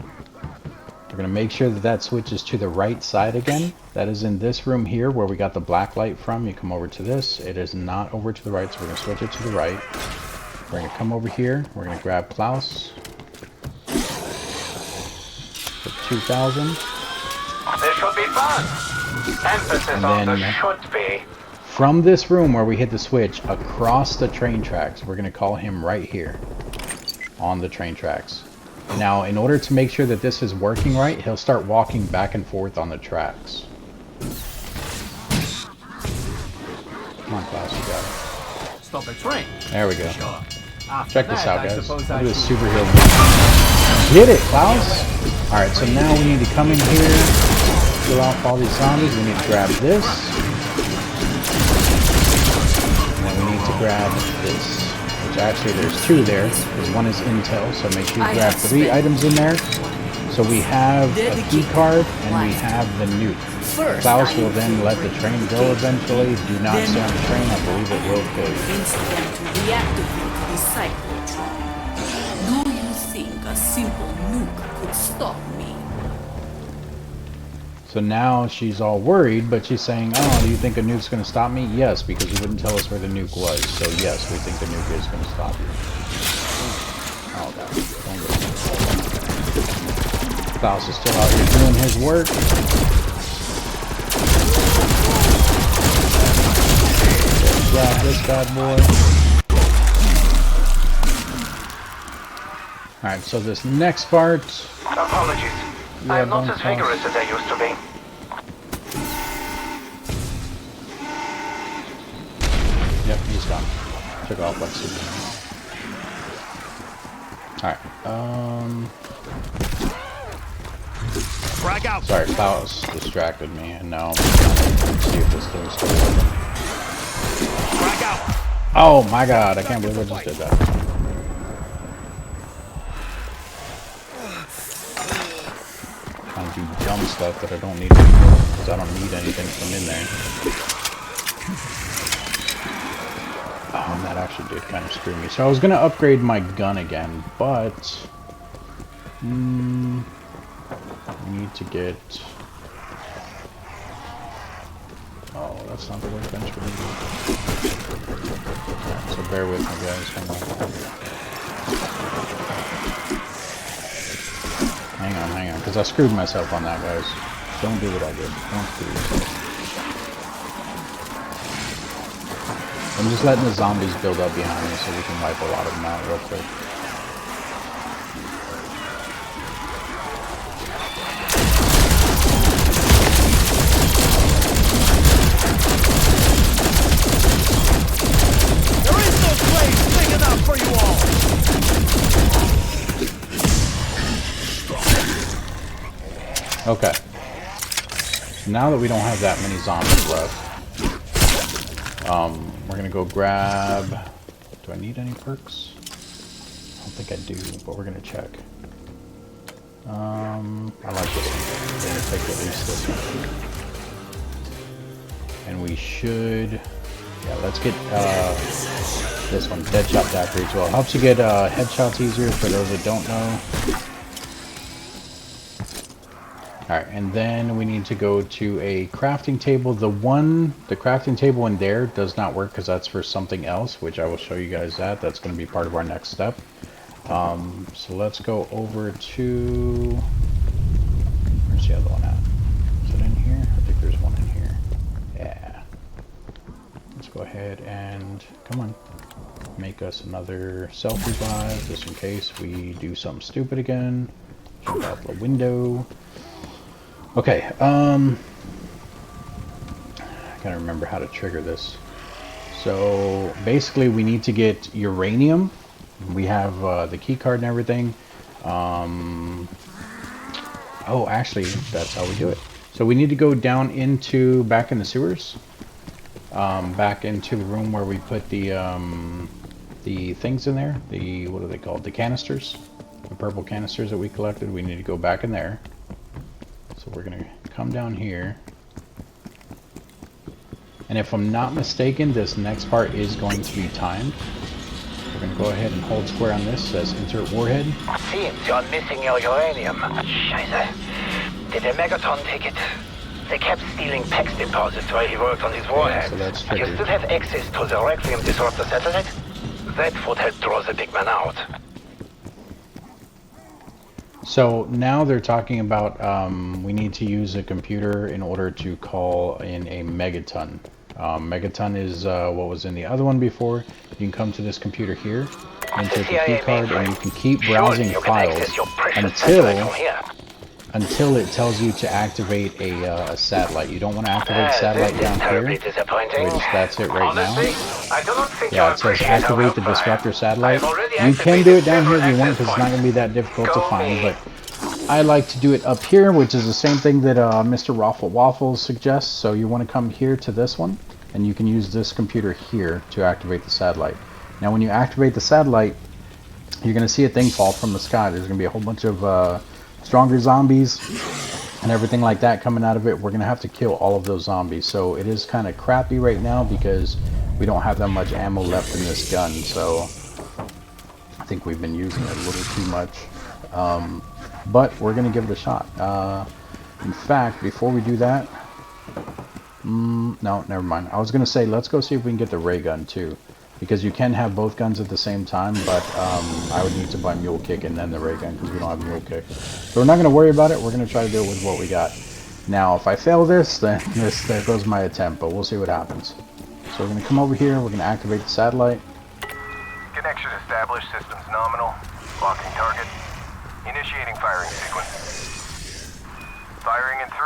We're going to make sure that that switches to the right side again. That is in this room here where we got the black light from. You come over to this. It is not over to the right, so we're going to switch it to the right. We're going to come over here. We're going to grab Klaus. For 2,000. This should be fun. Emphasis on the should be. From this room where we hit the switch, across the train tracks, we're going to call him right here on the train tracks. Now, in order to make sure that this is working right, he'll start walking back and forth on the tracks. Come on, Klaus, you got it. Stop the train. There we go. Sure. Check this out, guys. Look at this superhero. Get it, Klaus! Alright, so now we need to come in here, kill off all these zombies. We need to grab this. We need to grab this, which actually there's two there, because one is intel, so make sure you grab 3 items in there. So we have a key card, and we have the nuke. Klaus will then let the train go eventually. Do not stay on the train, I believe it will kill you. Do you think a simple nuke could stop me? So now she's all worried, but she's saying, oh, do you think a nuke's going to stop me? Yes, because you wouldn't tell us where the nuke was. So yes, we think the nuke is going to stop you. Oh, God. Don't go. Klaus is still out here doing his work. There this bad boy. Alright, so this next part... Apologies. I am not as vigorous as I used to be. Yep, he's gone. Took off like Superman. Alright, Frag out. sorry, Klaus distracted me, and now I'm trying to see if this thing's still working. Frag out. Oh my god, I can't believe I just did that. Trying to do dumb stuff that I don't need to do, because I don't need anything from in there. Oh, and that actually did kind of screw me. So I was going to upgrade my gun again, but... we need to get... Oh, that's not the workbench for me. Alright, so bear with me, guys. Hang on, because I screwed myself on that, guys. Don't do what I did. Don't screw yourself. I'm just letting the zombies build up behind me so we can wipe a lot of them out real quick. There is no place big enough for you all. Okay. Now that we don't have that many zombies left, we're gonna go grab... Do I need any perks? I don't think I do, but we're gonna check. I like this one. We're gonna take at least this one. And we should... Yeah, let's get this one, Deadshot Daiquiri as well. Helps you get headshots easier for those that don't know. Alright, and then we need to go to a crafting table. The crafting table in there does not work because that's for something else, which I will show you guys that. That's going to be part of our next step. So let's go over to... Where's the other one at? Is it in here? I think there's one in here. Yeah. Let's go ahead and... Come on. Make us another self-revive, just in case we do something stupid again. Jump out the window. Okay, I gotta remember how to trigger this. So basically we need to get uranium. We have the key card and everything. Oh, actually, that's how we do it. So we need to go down into, back in the sewers. Back into the room where we put the things in there. The, what are they called? The canisters. The purple canisters that we collected. We need to go back in there. So we're going to come down here. And if I'm not mistaken, this next part is going to be timed. We're going to go ahead and hold square on this. It says insert warhead. Seems you're missing your uranium. Scheiße. Did the Megaton take it? They kept stealing PEX deposits while he worked on his warhead. Yeah, so that's You triggered. still have access to the Requiem Disruptor satellite? That would help draw the big man out. So now they're talking about we need to use a computer in order to call in a megaton. Megaton is what was in the other one before. You can come to this computer here, enter the key card, and you can keep browsing files until it tells you to activate a satellite. You don't want to activate satellite down here, which that's it right now. Yeah, it says activate the disruptor satellite. You can do it down here if you want, because it's not going to be that difficult to find, but I like to do it up here, which is the same thing that Mr. Waffles suggests. So you want to come here to this one, and you can use this computer here to activate the satellite. Now when you activate the satellite, you're going to see a thing fall from the sky. There's going to be a whole bunch of stronger zombies and everything like that coming out of it. We're going to have to kill all of those zombies. So it is kind of crappy right now because we don't have that much ammo left in this gun. So I think we've been using it a little too much. But we're going to give it a shot. In fact, before we do that... no, never mind. I was going to say, let's go see if we can get the ray gun too. Because you can have both guns at the same time, but I would need to buy Mule Kick and then the ray gun because we don't have Mule Kick. So we're not going to worry about it. We're going to try to do it with what we got. Now, if I fail this, then there goes my attempt, but we'll see what happens. So we're going to come over here, we're going to activate the satellite. Connection established, systems nominal. Locking target. Initiating firing sequence. Firing in 3,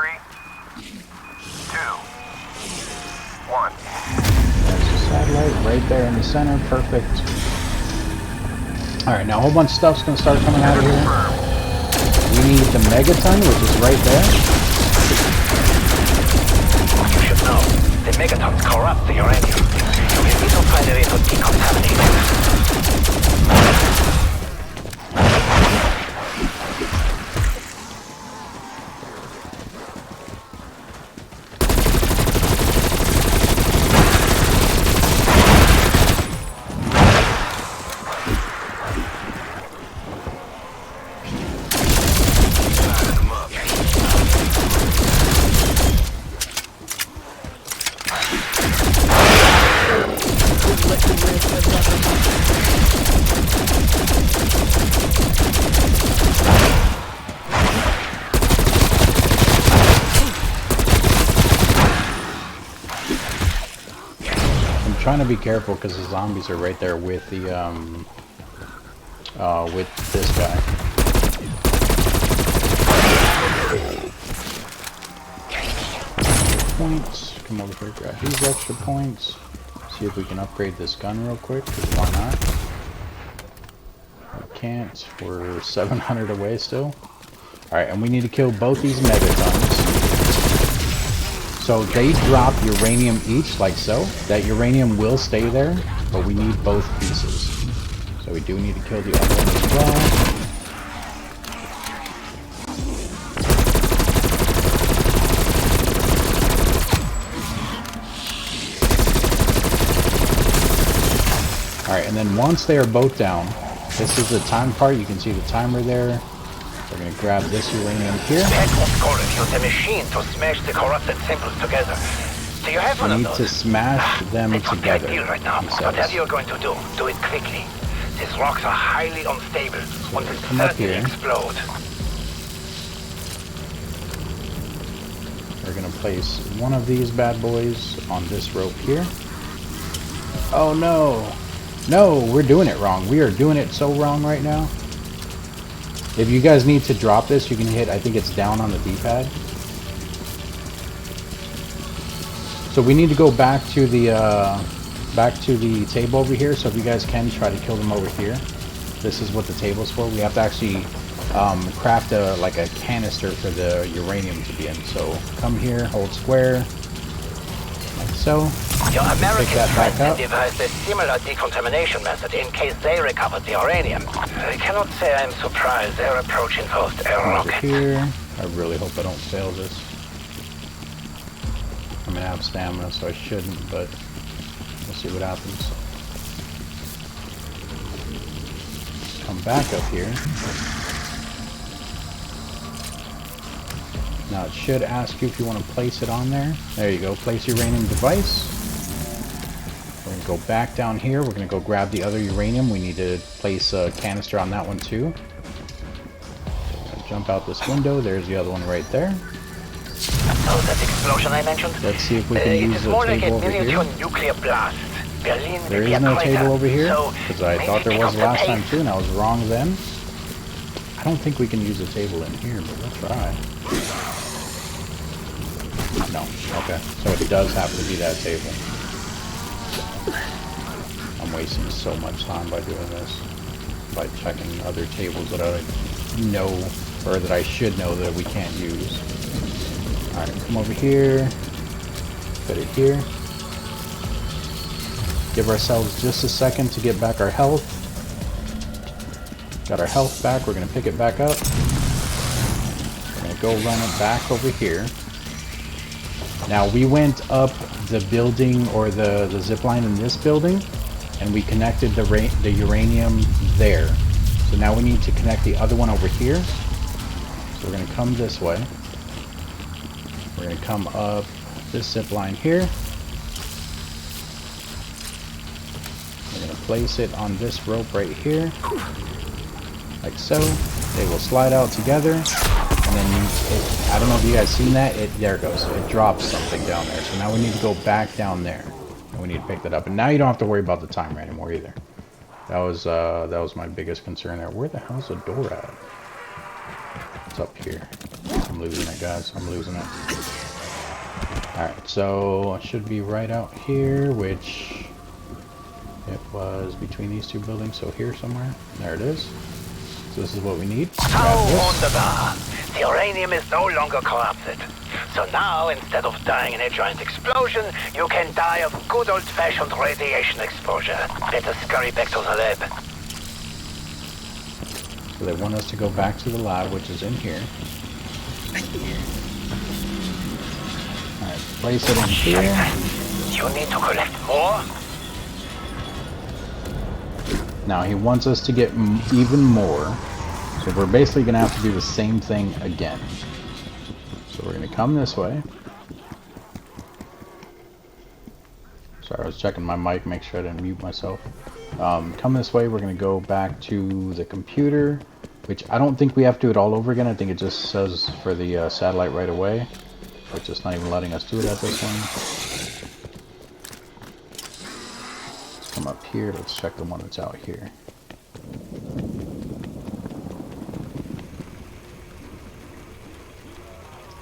2, 1. There's the satellite right there in the center, perfect. Alright, now a whole bunch of stuff's going to start coming out of here. We need the megaton, which is right there. You should know, the megatons corrupt the uranium. You will need to find a way to decontaminate it. Trying to be careful because the zombies are right there with the with this guy. Points. Come over here, grab these extra points. See if we can upgrade this gun real quick, because why not? We can't. We're 700 away still. Alright, and we need to kill both these megatons. So they drop uranium each, like so. That uranium will stay there, but we need both pieces. So we do need to kill the other one as well. Alright, and then once they are both down, this is the time part. You can see the timer there. We're going to grab this uranium here. Use a machine to smash the corrupted symbols together. Do you have one of those? We need to smash them It's together. Deal right now. Whatever you're going to do, do it quickly. These rocks are highly unstable. One will certainly explode. We're going to place one of these bad boys on this rope here. Oh no! No, we're doing it wrong. We are doing it so wrong right now. If you guys need to drop this, you can hit, I think it's down on the D-pad. So we need to go back to the table over here. So if you guys can try to kill them over here. This is what the table's for. We have to actually craft like a canister for the uranium to be in. So come here, hold square, like so. Your American Pick that back friends up. devised a similar decontamination method in case they recovered the uranium. I cannot say I'm surprised their approach involved air Over rockets. here. I really hope I don't fail this. I'm gonna have stamina, so I shouldn't, but we'll see what happens. Come back up here. Now it should ask you if you want to place it on there. There you go, place uranium device. We're going to go back down here. We're going to go grab the other uranium. We need to place a canister on that one too. Jump out this window. There's the other one right there. Oh, that explosion I mentioned? Let's see if we can use the table over here. Nuclear blast. Berlin There will be is a no crater, table over here, so because I maybe thought there pick was up last the time pace. too, and I was wrong then. I don't think we can use a table in here, but we'll try. No. Okay. So it does have to be that table. I'm wasting so much time by doing this. By checking other tables that I know, or that I should know that we can't use. Alright, come over here. Put it here. Give ourselves just a second to get back our health. Got our health back. We're going to pick it back up. We're going to go run it back over here. Now we went up the building, or the zip line in this building, and we connected the uranium there. So now we need to connect the other one over here. So we're going to come this way. We're going to come up this zip line here. We're going to place it on this rope right here, like so. They will slide out together, and then I don't know if you guys seen that. There it goes. It drops something down there. So now we need to go back down there. And we need to pick that up. And now you don't have to worry about the timer anymore either. That was my biggest concern there. Where the hell's the door at? It's up here. I'm losing it, guys. I'm losing it. Alright, so it should be right out here, which it was between these two buildings, so here somewhere. There it is. So this is what we need. So, wunderbar. The uranium is no longer corrupted. So now, instead of dying in a giant explosion, you can die of good old-fashioned radiation exposure. Better scurry back to the lab. So they want us to go back to the lab, which is in here. Alright, place it in here. You need to collect more? Now he wants us to get even more. So we're basically going to have to do the same thing again. So we're going to come this way. Sorry, I was checking my mic, make sure I didn't mute myself. Come this way, we're going to go back to the computer, which I don't think we have to do it all over again. I think it just says for the satellite right away. It's just not even letting us do it at this one. Let's come up here, let's check the one that's out here.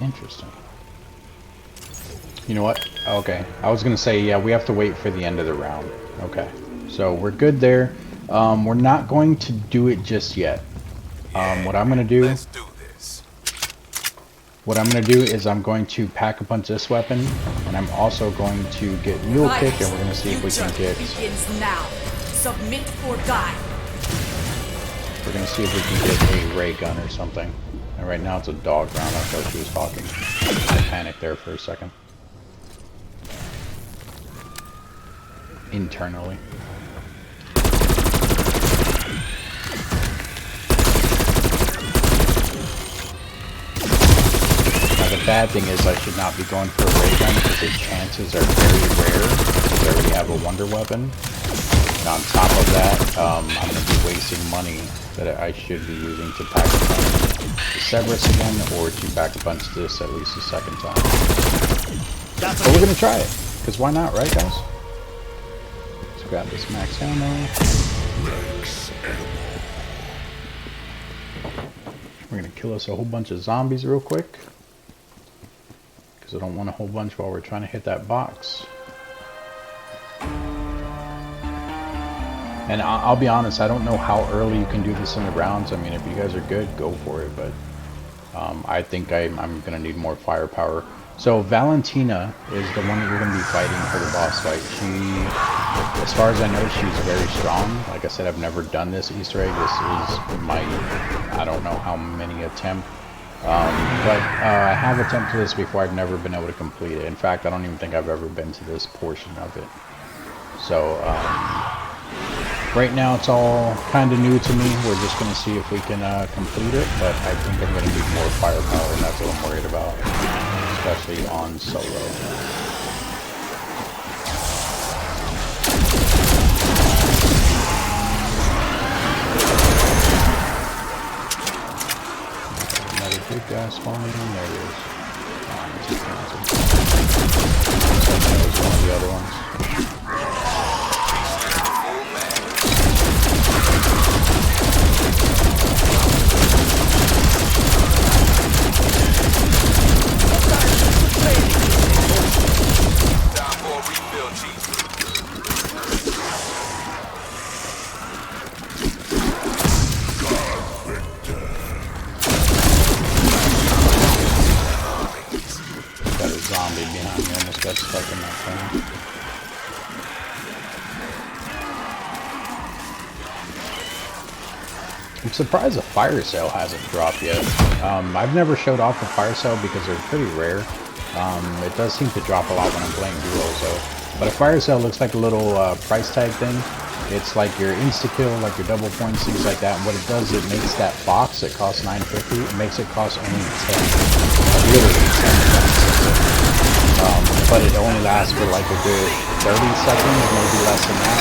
Interesting. You know what? Okay. I was going to say, yeah, we have to wait for the end of the round. Okay. So we're good there. We're not going to do it just yet. What I'm going to do... Let's do this. What I'm going to do is I'm going to pack a punch this weapon, and I'm also going to get Mule Kick, and we're going to see if we can get... begins now. Submit or die. We're going to see if we can get a ray gun or something. And right now it's a dog round. I thought she was talking. I panicked there for a second. Internally. Now the bad thing is I should not be going for a ray gun because the chances are very rare because I already have a wonder weapon. And on top of that, I'm going to be wasting money that I should be using to pack a punch the Cerberus again, or to pack a punch this at least a second time. But we're going to try it, because why not, right guys? Let's grab this max ammo. We're going to kill us a whole bunch of zombies real quick, because I don't want a whole bunch while we're trying to hit that box. And I'll be honest, I don't know how early you can do this in the rounds. I mean, if you guys are good, go for it. But I think I'm going to need more firepower. So Valentina is the one that you're going to be fighting for the boss fight. She, as far as I know, she's very strong. Like I said, I've never done this Easter egg. This is my, I don't know how many attempt. But I have attempted this before. I've never been able to complete it. In fact, I don't even think I've ever been to this portion of it. So, right now it's all kind of new to me. We're just going to see if we can complete it, but I think I'm going to need more firepower, and that's what I'm worried about, especially on solo. Another big guy spawning in. There he is. That was one of the other ones. Got a zombie behind me, almost got stuck in that thing. I'm surprised the fire sale hasn't dropped yet. I've never showed off the fire sale because they're pretty rare. It does seem to drop a lot when I'm playing duos though. But a fire sale looks like a little price tag thing. It's like your insta-kill, like your double points, things like that. And what it does, it makes that box that costs $9.50, it makes it cost only 10. Like literally 10 cents. But it only lasts for like a good 30 seconds, maybe less than that.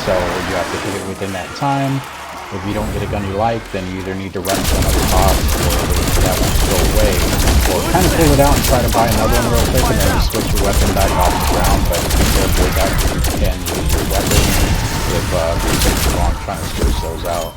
So you have to hit it within that time. If you don't get a gun you like, then you either need to run to another box or that one go away. Or kind of pull it out and try to buy another one real quick and then switch your weapon back off the ground. But be careful with that because you can use your weapon if it takes too long trying to switch those out.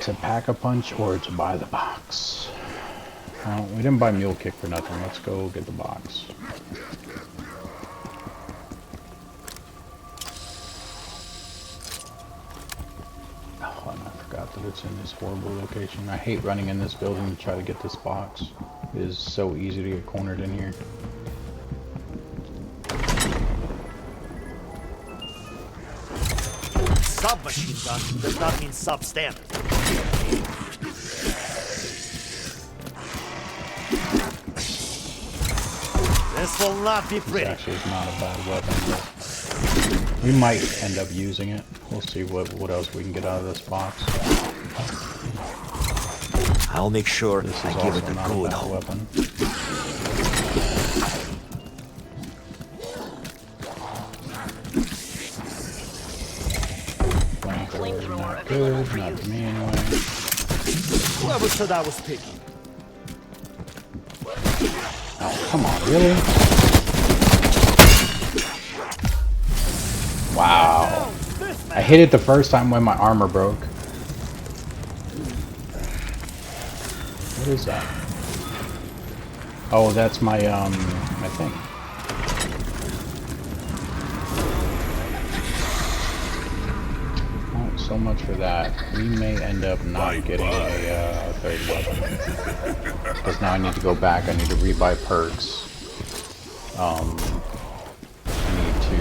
To pack a punch or to buy the box. Well, we didn't buy mule kick for nothing. Let's go get the box. Oh, and I forgot that it's in this horrible location. I hate running in this building to try to get this box. It is so easy to get cornered in here. Submachine gun does not mean substandard. This will not be pretty. This actually is not a bad weapon, but we might end up using it. We'll see what else we can get out of this box. I'll make sure This is I give also it a not good a bad home. weapon. Not good, not to me anyway. Whoever said I was picky. Oh, come on, really? Wow. I hit it the first time when my armor broke. What is that? Oh, that's my thing. Oh, so much for that. We may end up not getting a third weapon. Because now I need to go back. I need to rebuy perks. I need to...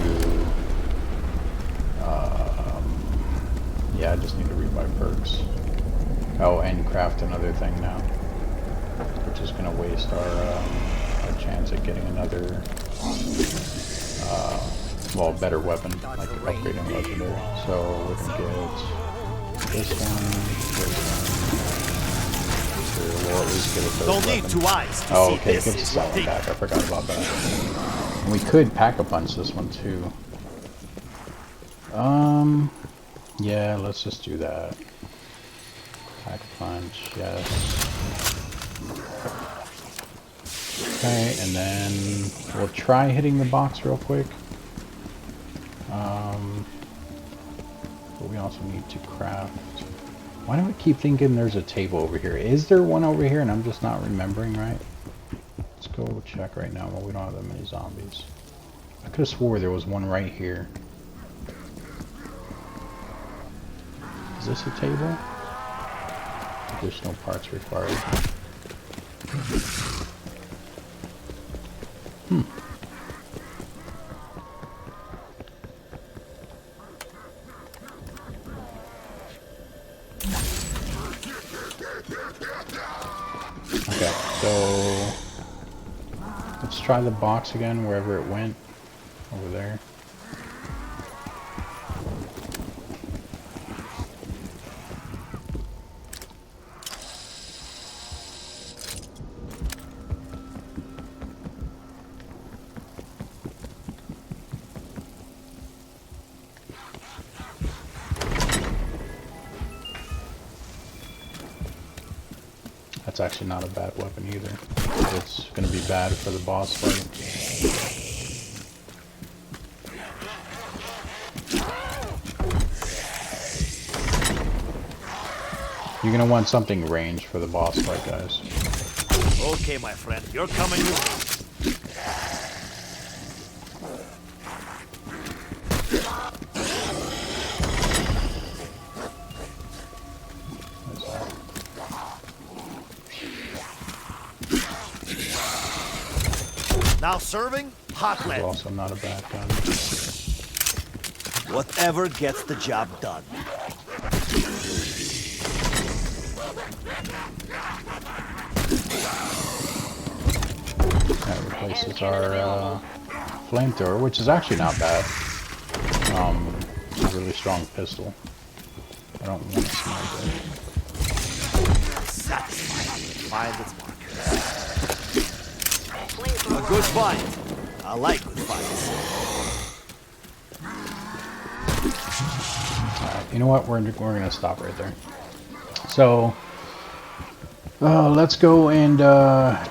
yeah, I just need to rebuy perks. Oh, and craft another thing now. Which is going to waste our chance at getting another... well, better weapon, like upgrading legendary. So we're gonna get this one, sure, we'll at least get a third Don't weapon. need two eyes to Oh, see okay, it this gives us is that your one thing. back. I forgot about that. And we could pack a punch this one too. Yeah, let's just do that. Pack a punch, yes. Okay, and then we'll try hitting the box real quick. But we also need to craft. Why do I keep thinking there's a table over here? Is there one over here and I'm just not remembering right? Let's go check right now while we don't have that many zombies. I could have swore there was one right here. Is this a table? Additional parts required. Okay, so let's try the box again wherever it went. Over there. That's actually not a bad weapon either. It's going to be bad for the boss fight. You're going to want something ranged for the boss fight, guys. Okay, my friend, you're coming with me. Now serving hot He's lead. also not a bad gun. Whatever gets the job done. That replaces our flamethrower, which is actually not bad. It's a really strong pistol. I don't want to snipe it. Satisfying. Find its marker. A good fight. I like good fights. Alright, you know what? We're gonna stop right there. So let's go and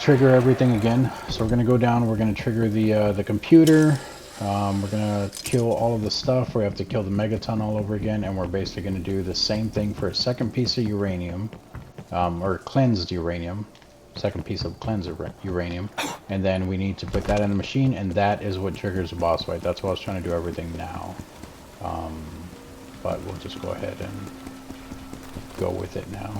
trigger everything again. So we're gonna go down. We're gonna trigger the computer. We're gonna kill all of the stuff. We have to kill the megaton all over again, and we're basically gonna do the same thing for a second piece of uranium, or cleansed uranium. Second piece of cleansed uranium, and then we need to put that in the machine, and that is what triggers the boss fight. That's why I was trying to do everything now. But we'll just go ahead and go with it now.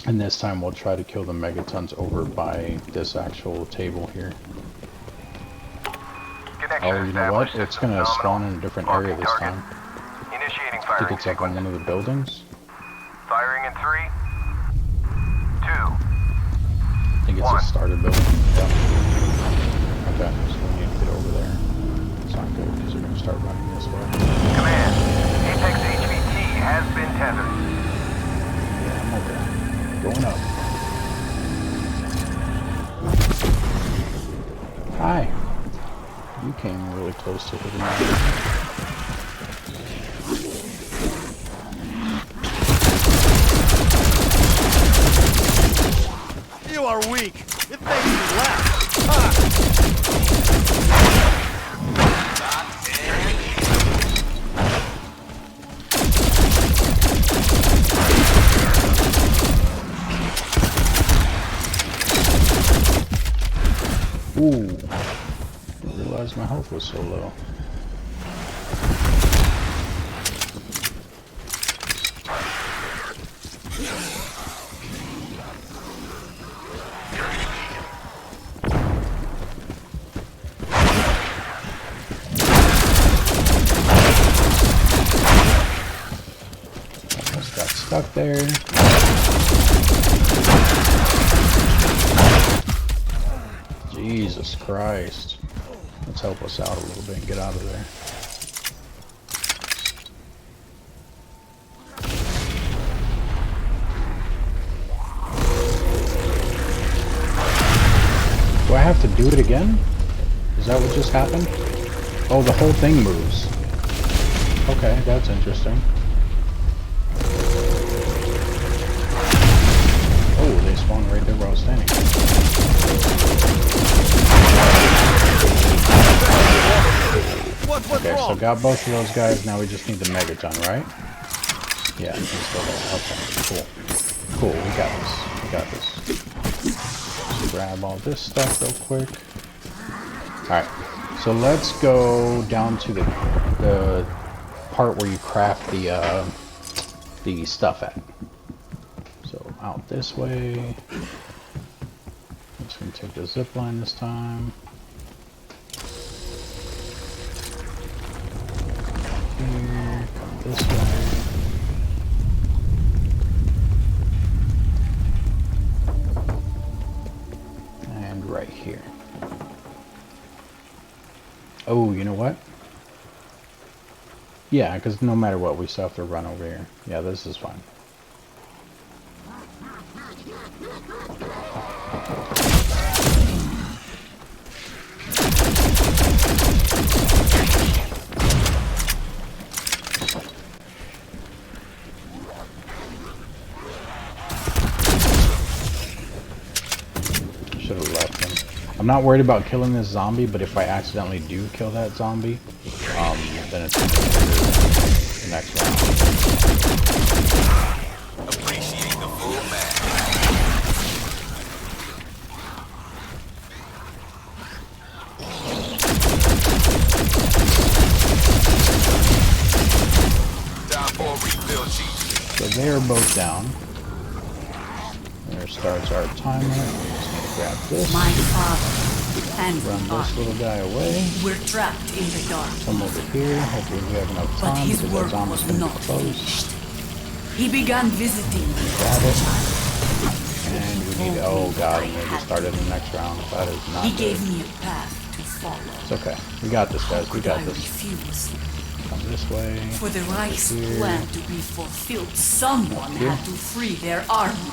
And this time we'll try to kill the megatons over by this actual table here. Oh, you know what? It's gonna spawn in a different area this time. Initiating I firing think it's up on one of the buildings. Firing in 3, 2. I think it's a starter building. Yeah. Okay, so we need to get over there. It's not good because they're gonna start running this way. Command, Apex HVT has been tethered. Yeah, I'm okay. Going up. Hi. You came really close to hitting me. You are weak. It makes me laugh. Ha! Ooh. I realized my health was so low. Almost got stuck there. Jesus Christ. Let's help us out a little bit and get out of there. Do I have to do it again? Is that what just happened? Oh, the whole thing moves. Okay, that's interesting. Oh, they spawned right there where I was standing. Okay, so got both of those guys. Now we just need the megaton, right? Yeah, he's still there. Okay, cool. Cool, we got this. We got this. Let's grab all this stuff real quick. Alright, so let's go down to the part where you craft the stuff at. So out this way. I'm just gonna take the zip line this time. Here, come this way. And right here. Oh, you know what? Yeah, because no matter what, we still have to run over here. Yeah, this is fine. Should have left him. I'm not worried about killing this zombie, but if I accidentally do kill that zombie, then it's going to trigger the next round. Appreciate the full match. So they are both down. They're starts our timer. Just need to grab this. My father and Run this little guy away. we're trapped in the dark. Come over here. Hopefully we have enough But time his because that work zombie's was gonna not be close. finished. He began visiting me Grab as a it. child. And we need to, oh god, we need to start in the next round. That is not He good. gave me a path to follow. It's okay. We got this, guys. We Could got I this. refuse? Come this way. For the Reich's Here. plan to be fulfilled, someone Here. had to free their army.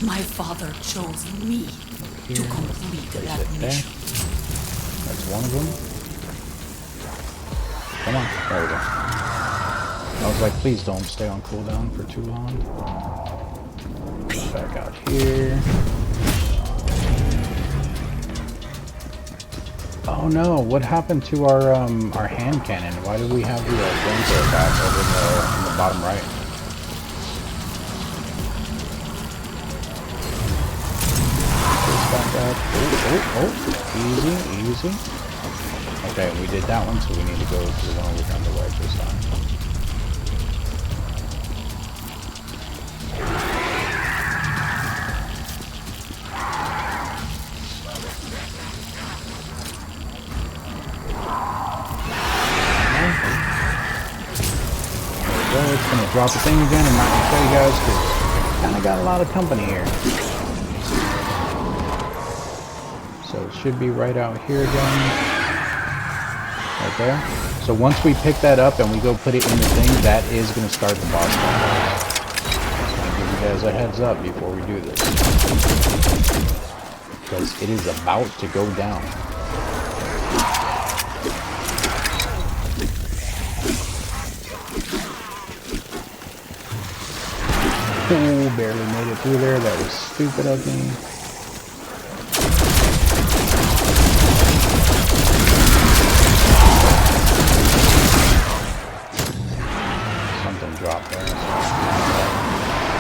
My father chose me to Here. complete Place that it there. mission. That's one of them. Come on. There we go. I was like, please don't stay on cooldown for too long. Back out here. Oh no, what happened to our hand cannon? Why do we have the flamethrower back over in the bottom right? This back up. Oh, easy, easy. Okay, we did that one, so we need to go to the one over on the right this time. It's gonna drop the thing again. I'm not gonna show you guys because kind of got a lot of company here. So it should be right out here again, right there. So once we pick that up and we go put it in the thing, that is gonna start the boss fight. Just gonna give you guys a heads up before we do this, because it is about to go down. Ooh, barely made it through there. That was stupid of me. Something dropped there.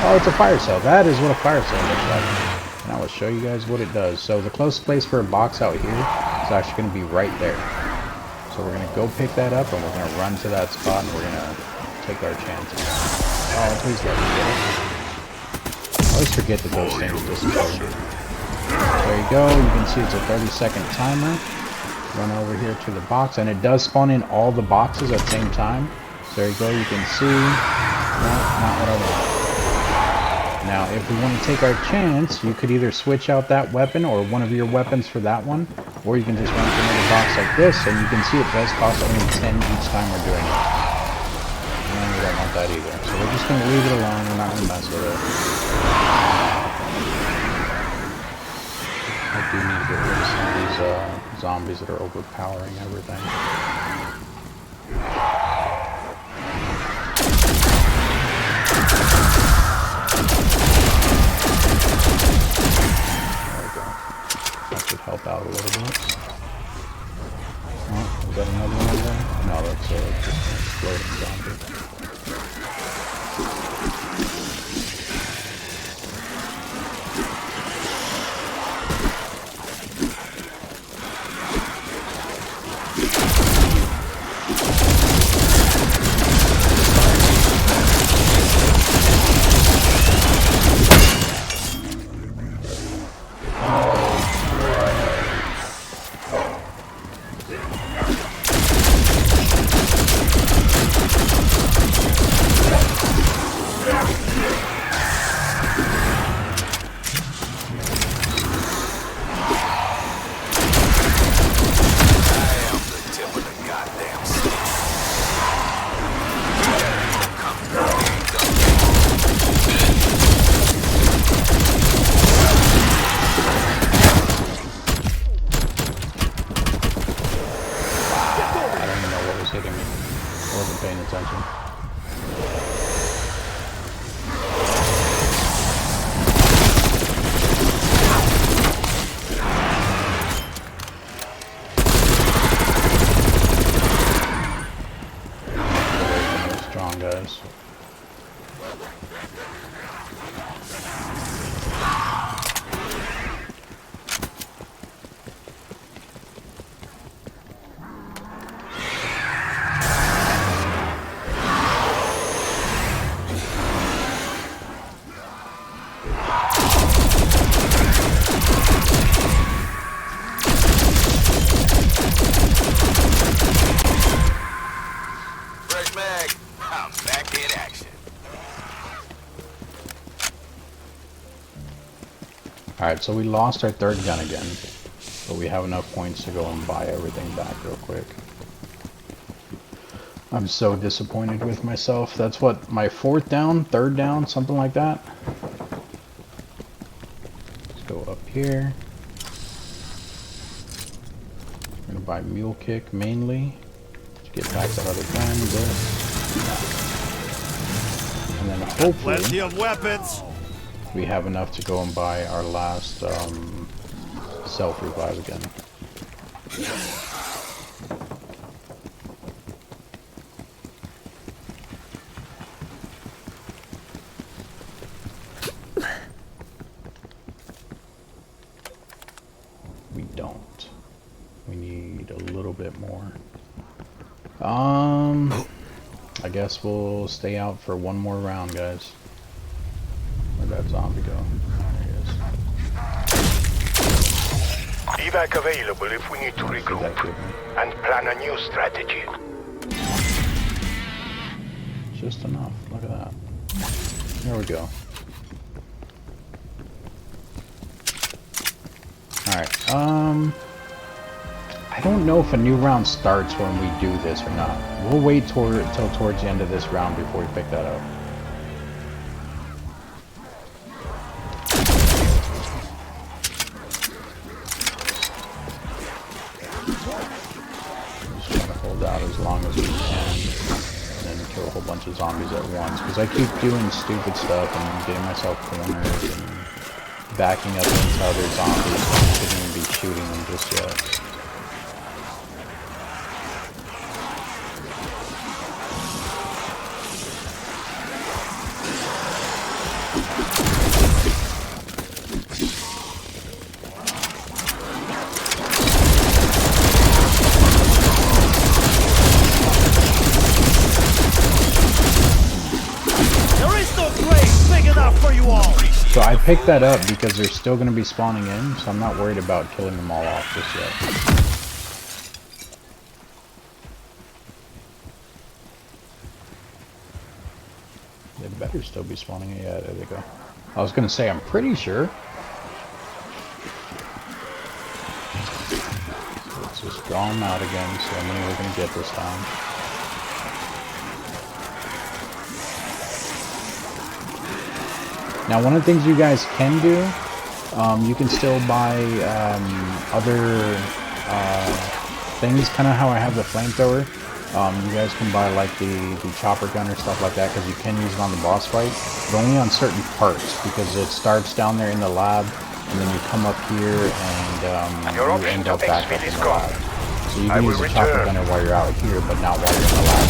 Oh, it's a fire cell. That is what a fire cell looks like. And I will show you guys what it does. So the closest place for a box out here is actually going to be right there. So we're going to go pick that up and we're going to run to that spot and we're going to take our chances. Oh, please let me get it. I always forget that those things disappear. There you go. You can see it's a 30-second timer. Run over here to the box, and it does spawn in all the boxes at the same time. So there you go. You can see. No, not what I want. Now, if we want to take our chance, you could either switch out that weapon or one of your weapons for that one, or you can just run to another box like this, and you can see it does cost only 10 each time we're doing it. And we don't want that either. So we're just going to leave it alone. We're not going to mess with it. I do need to get rid of some of these zombies that are overpowering everything. There we go. That should help out a little bit. Oh, is that another one over there? No, that's just an exploding zombie. Alright, so we lost our third gun again. But we have enough points to go and buy everything back real quick. I'm so disappointed with myself. That's what, my fourth down, third down, something like that. Let's go up here. I'm gonna buy mule kick mainly. To get back that other gun, this. And then hopefully Plenty of weapons. we have enough to go and buy our last self-revive again. We don't. We need a little bit more. I guess we'll stay out for one more round, guys. Where'd that zombie go? There he is. Evac available if we need to regroup and plan a new strategy. Just enough. Look at that. There we go. Alright, I don't know if a new round starts when we do this or not. We'll wait till towards the end of this round before we pick that up. Just trying to hold out as long as we can and then kill a whole bunch of zombies at once. Because I keep doing stupid stuff and getting myself cornered and backing up into other zombies when I shouldn't even be shooting them just yet. So I picked that up because they're still going to be spawning in, so I'm not worried about killing them all off just yet. They better still be spawning in. Yeah, there they go. I was going to say, I'm pretty sure. Let's just draw them out again, so I know we're going to get this time. Now, one of the things you guys can do, you can still buy other things, kind of how I have the flamethrower. You guys can buy like the chopper gun or stuff like that, because you can use it on the boss fight, but only on certain parts, because it starts down there in the lab, and then you come up here and you end up back up in the lab. So you can use the chopper gunner while you're out here, but not while you're in the lab.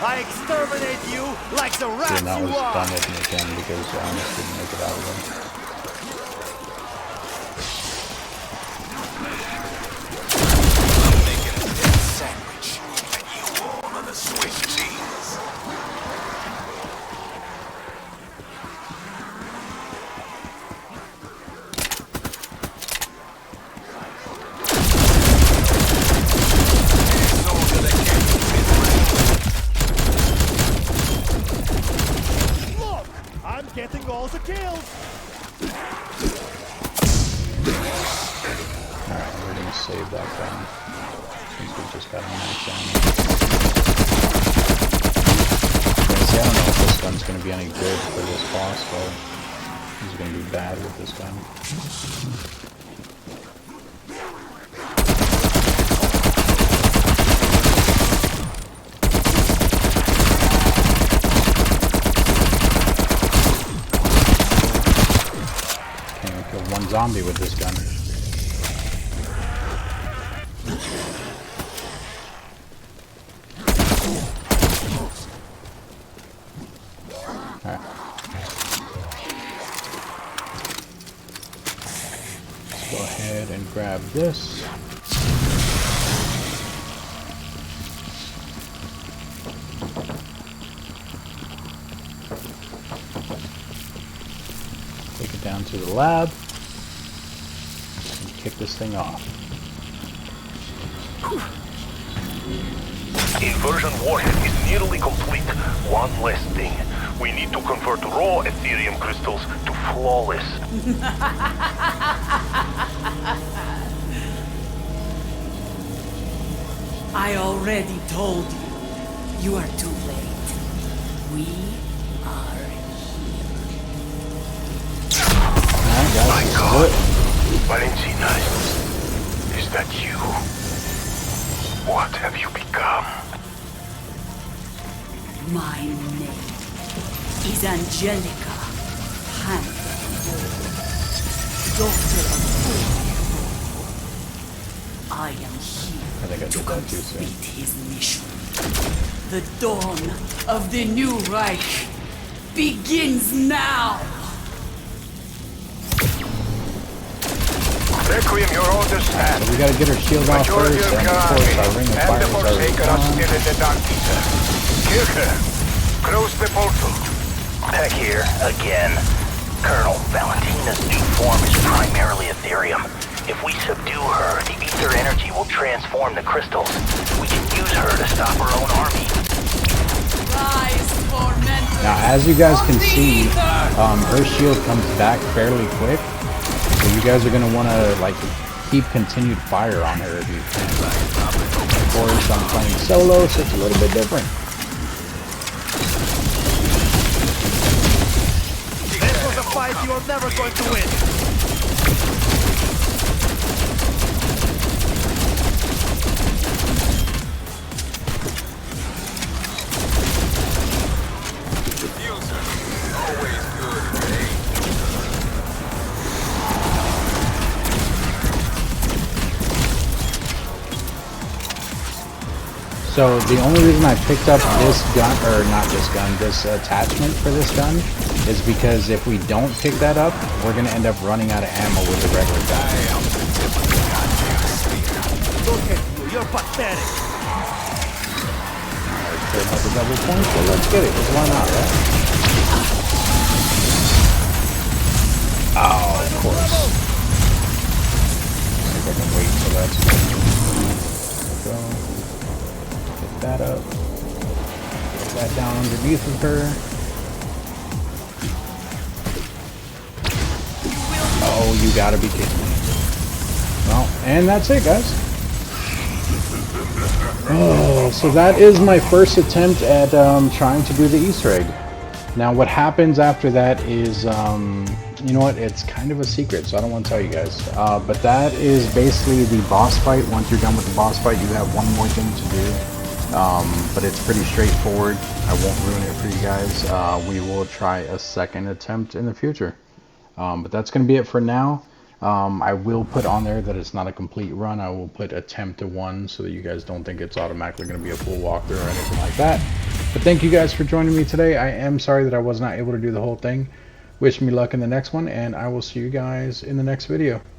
I exterminate you like the rats And that you was are. done with me again because I almost didn't make it out of them. I'm making a dead sandwich, and you all are the Swiss cheese. Look, I'm getting all the kills. Alright, we're gonna save that gun. Since we just got a max ammo. See, I don't know if this gun's gonna be any good for this boss, but he's gonna be bad with this gun. Can't even kill one zombie with this gun. Alright. Let's go ahead and grab this. Take it down to the lab and kick this thing off. Inversion warhead is nearly complete. One last thing. We need to convert raw Ethereum crystals to flawless. I already told you. You are too late. We are here. My God. Valentina, is that you? What have you become? My name is Angelica Hanford, daughter of Toten. I am I think I here to did that too soon. complete his mission. The dawn of the new Reich begins now! Requiem, your orders stand. So we gotta get her shield off Majority first, of and your of course our army ring of and fire the is already Forsaken are gone. still in the Dark Ether. Kirke, close the portal. Back here, again. Colonel, Valentina's new form is primarily Ethereum. If we subdue her, the ether energy will transform the crystals. We can use her to stop our own army. Rise, tormentors! Now, as you guys can of the see, ether! her shield comes back fairly quick. So you guys are gonna want to like keep continued fire on her if you can. Of course, I'm playing solo, so it's a little bit different. This was a fight you are never going to win. So the only reason I picked up this gun, or not this gun, this attachment for this gun, is because if we don't pick that up, we're gonna end up running out of ammo with the regular gun. Look at you, you're pathetic. Alright, could have the double point, so let's get it, 'cause why not, right? Oh, of course. See if I can wait till that's go. Get that up. Get that down underneath of her. Oh, you gotta be kidding me. Well, and that's it, guys. Oh, so that is my first attempt at trying to do the Easter egg. Now, what happens after that is, you know what, it's kind of a secret, so I don't want to tell you guys. But that is basically the boss fight. Once you're done with the boss fight, you have one more thing to do. But it's pretty straightforward. I won't ruin it for you guys. We will try a second attempt in the future. But that's going to be it for now. I will put on there that it's not a complete run. I will put attempt to 1 so that you guys don't think it's automatically going to be a full walkthrough or anything like that. But thank you guys for joining me today. I am sorry that I was not able to do the whole thing. Wish me luck in the next one, and I will see you guys in the next video.